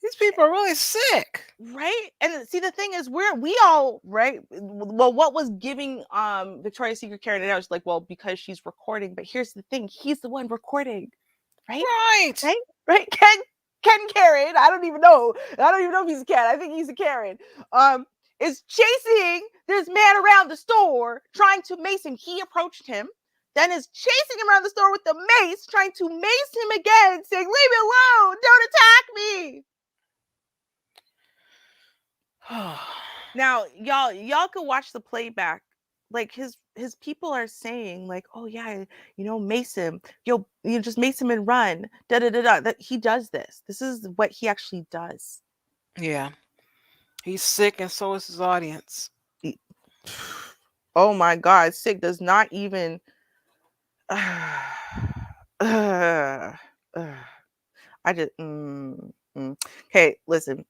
These people are really sick. Right? And see, the thing is, we all, right? Well, what was giving Victoria's Secret Karen and I was like, well, because she's recording. But here's the thing. He's the one recording. Right? Right. Right? Ken? Ken Karen, I don't even know if he's a Ken. I think he's a Karen. Is chasing this man around the store, trying to mace him. He approached him, then is chasing him around the store with the mace, trying to mace him again, saying, "Leave me alone! Don't attack me!" Now, y'all can watch the playback. Like his people are saying, like, "Oh yeah, mace him. You just mace him and run." Da da da da. That he does this. This is what he actually does. Yeah. He's sick, and so is his audience. Oh my God, sick does not even. I just. Okay, listen.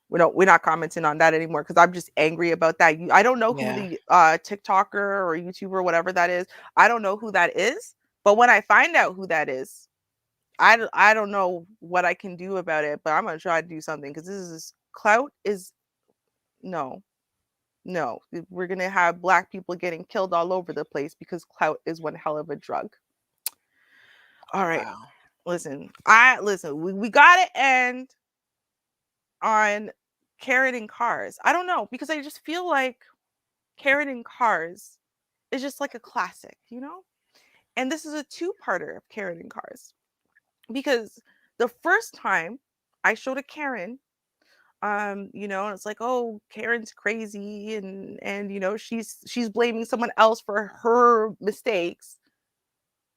We're not commenting on that anymore because I'm just angry about that. I don't know who the TikToker or YouTuber, whatever that is. I don't know who that is. But when I find out who that is, I don't know what I can do about it. But I'm gonna try to do something because clout is no. We're gonna have Black people getting killed all over the place because clout is one hell of a drug. All right, Wow. listen. We gotta end on Karen in Cars. I don't know, because I just feel like Karen in Cars is just like a classic, And this is a two-parter of Karen in Cars. Because the first time I showed a Karen, and it's like, oh, Karen's crazy and she's blaming someone else for her mistakes.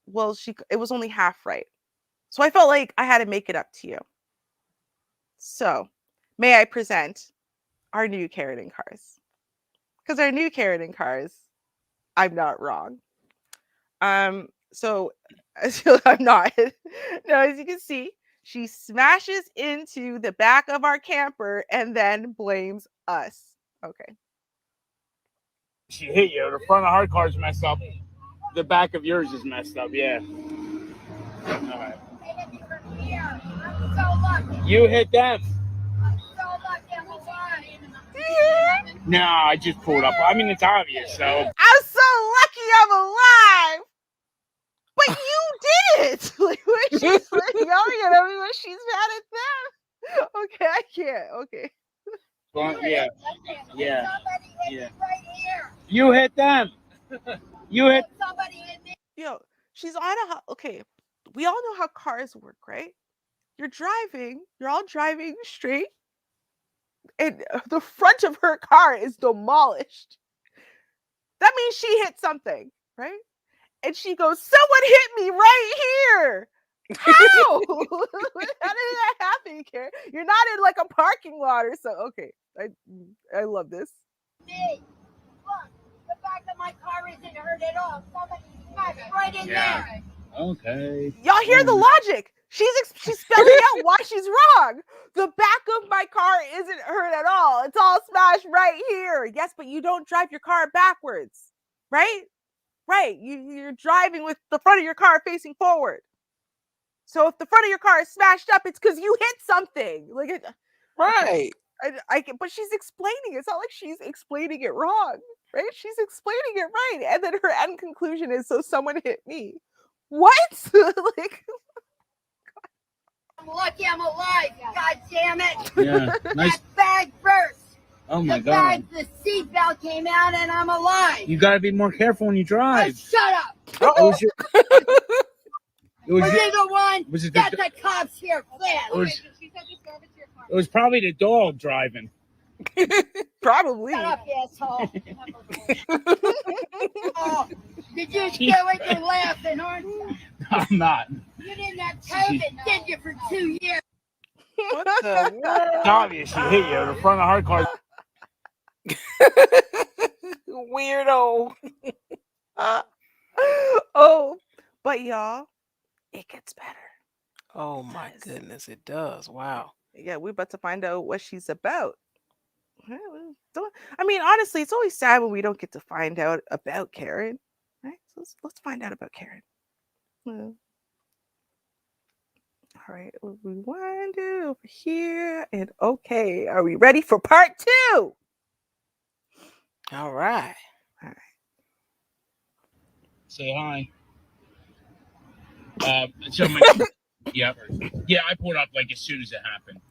Well, it was only half right. So I felt like I had to make it up to you. So, may I present our new Karen in Cars? Because our new Karen in Cars, I'm not wrong. So I'm not. No, as you can see, she smashes into the back of our camper and then blames us. Okay. She hit you. The front of her car's messed up. The back of yours is messed up. Yeah. All right. You hit them. No, I just pulled up. I mean, it's obvious. So I'm so lucky I'm alive. But you did it. Like when she's yelling at everyone, she's mad at them. Okay, I can't. Okay. Well, yeah. You hit them. You hit. Somebody hit me. Yo, she's on a. Okay, we all know how cars work, right? You're all driving straight, and the front of her car is demolished. That means she hit something, right? And she goes, "Someone hit me right here." How? How did that happen, Karen? You're not in like a parking lot or so. Okay, I love this. Me. Look, the back of my car isn't hurt at all. Somebody smashed right in there. Okay. Y'all hear the logic? She's spelling out why she's wrong. The back of my car isn't hurt at all. It's all smashed right here. Yes, but you don't drive your car backwards, right? Right. You're driving with the front of your car facing forward. So if the front of your car is smashed up, it's because you hit something. Right. But she's explaining it. It's not like she's explaining it wrong, right? She's explaining it right. And then her end conclusion is, so someone hit me. What? I'm lucky I'm alive. God damn it. Yeah. Nice. That bag burst. Oh my God. The seatbelt came out and I'm alive. You got to be more careful when you drive. Shut up. You're the one. Get the cops here, please. It was probably the dog driving. Probably. Shut up, asshole. Oh, did you still with your laughing, aren't you? I'm not. You didn't have COVID, did you, for 2 years? What the world? It's obvious she hit you. The front of her car. Weirdo. Oh, but y'all, it gets better. Oh my goodness, it does. Wow. Yeah, we're about to find out what she's about. I mean, honestly, it's always sad when we don't get to find out about Karen, right? So let's find out about Karen. All right, we'll rewind it over here, and okay, are we ready for part 2? All right. Say hi. So Yep. Yeah, I pulled up like as soon as it happened.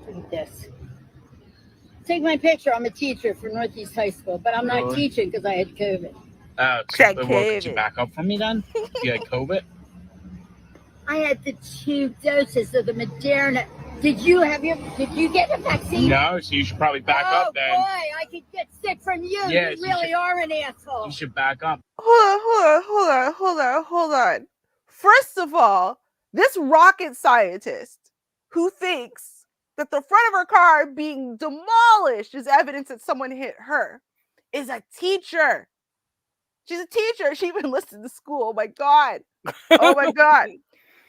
Look at this. Take my picture. I'm a teacher for Northeast High School, but I'm not teaching because I had COVID. Could you back up for me then? You had COVID? I had the 2 doses of the Moderna. Did you get the vaccine? No, so you should probably back up then. Oh boy, I could get sick from you. Yeah, You really are an asshole. You should back up. Hold on. First of all, this rocket scientist who thinks that the front of her car being demolished is evidence that someone hit her is a teacher. She's a teacher. She even listed the school. Oh my God. Oh my God.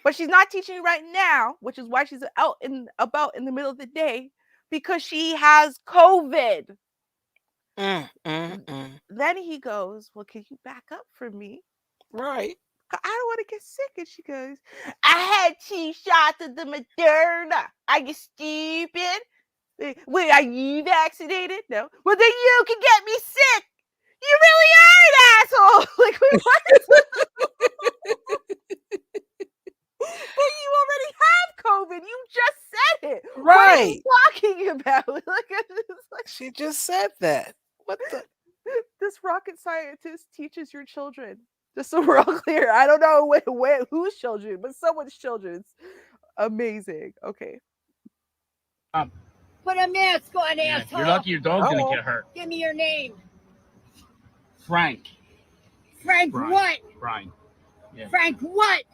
But she's not teaching right now, which is why she's out about in the middle of the day, because she has COVID. Then he goes, well, can you back up for me? Right. I don't want to get sick. And she goes, I had 2 shots of the Moderna. Are you stupid? Wait, are you vaccinated? No. Well, then you can get me sick. You really are an asshole. Like, but you already have COVID. You just said it. Right. What are you talking about? She just said that. What the? This rocket scientist teaches your children. Just so we're all clear. I don't know whose children, but someone's children. It's amazing. Okay. Put a mask on, asshole. You're lucky your dog's gonna get hurt. Give me your name. Frank. Frank Brian. what? Brian. Yeah. Frank what?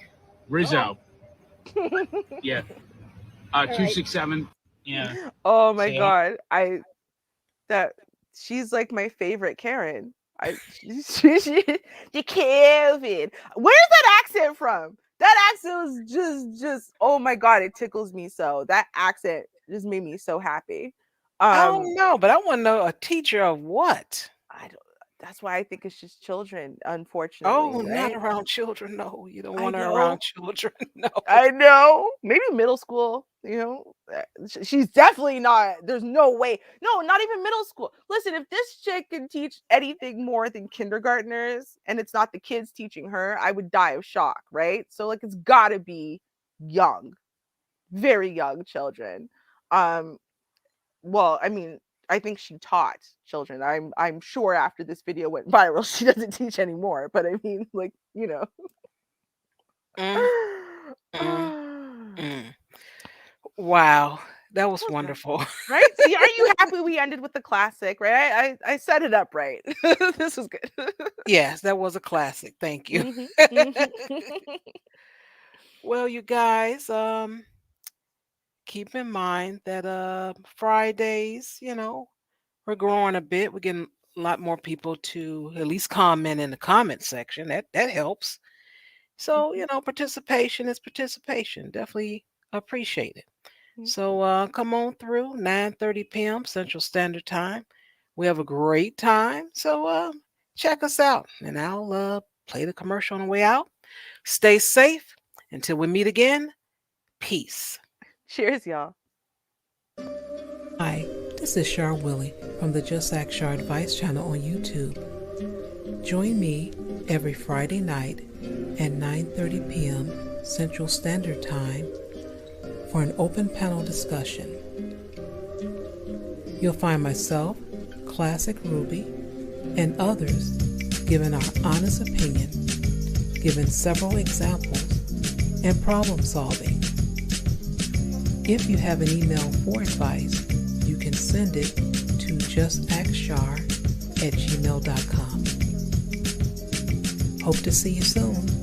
Rizzo. Oh. Yeah. 267. Yeah. Oh my Sam. God. She's like my favorite Karen. The Kevin. Where's that accent from? That accent was just oh my God, it tickles me so. That accent just made me so happy. I don't know, but I want to know a teacher of what? That's why I think it's just children, unfortunately. Oh, right? not around children. No, you don't want her around children. No. I know. Maybe middle school, she's definitely not. There's no way. No, not even middle school. Listen, if this chick can teach anything more than kindergartners and it's not the kids teaching her, I would die of shock, right? So like it's gotta be young, very young children. Well, I mean, I think she taught children. I'm sure after this video went viral, she doesn't teach anymore. But I mean, like, Wow, that was wonderful. Right? See, are you happy we ended with the classic? Right? I set it up right. This was good. Yes, that was a classic. Thank you. Well, you guys, keep in mind that Fridays, we're growing a bit. We're getting a lot more people to at least comment in the comment section. That helps. So, participation is participation. Definitely appreciate it. So come on through 9:30 p.m. Central Standard Time. We have a great time. So check us out, and I'll play the commercial on the way out. Stay safe until we meet again. Peace. Cheers, y'all. Hi, this is Char Willie from the JustAskChar Advice channel on YouTube. Join me every Friday night at 9:30 p.m. Central Standard Time for an open panel discussion. You'll find myself, Classic Ruby, and others giving our honest opinion, giving several examples, and problem solving. If you have an email for advice, you can send it to JustAskChar@gmail.com. Hope to see you soon.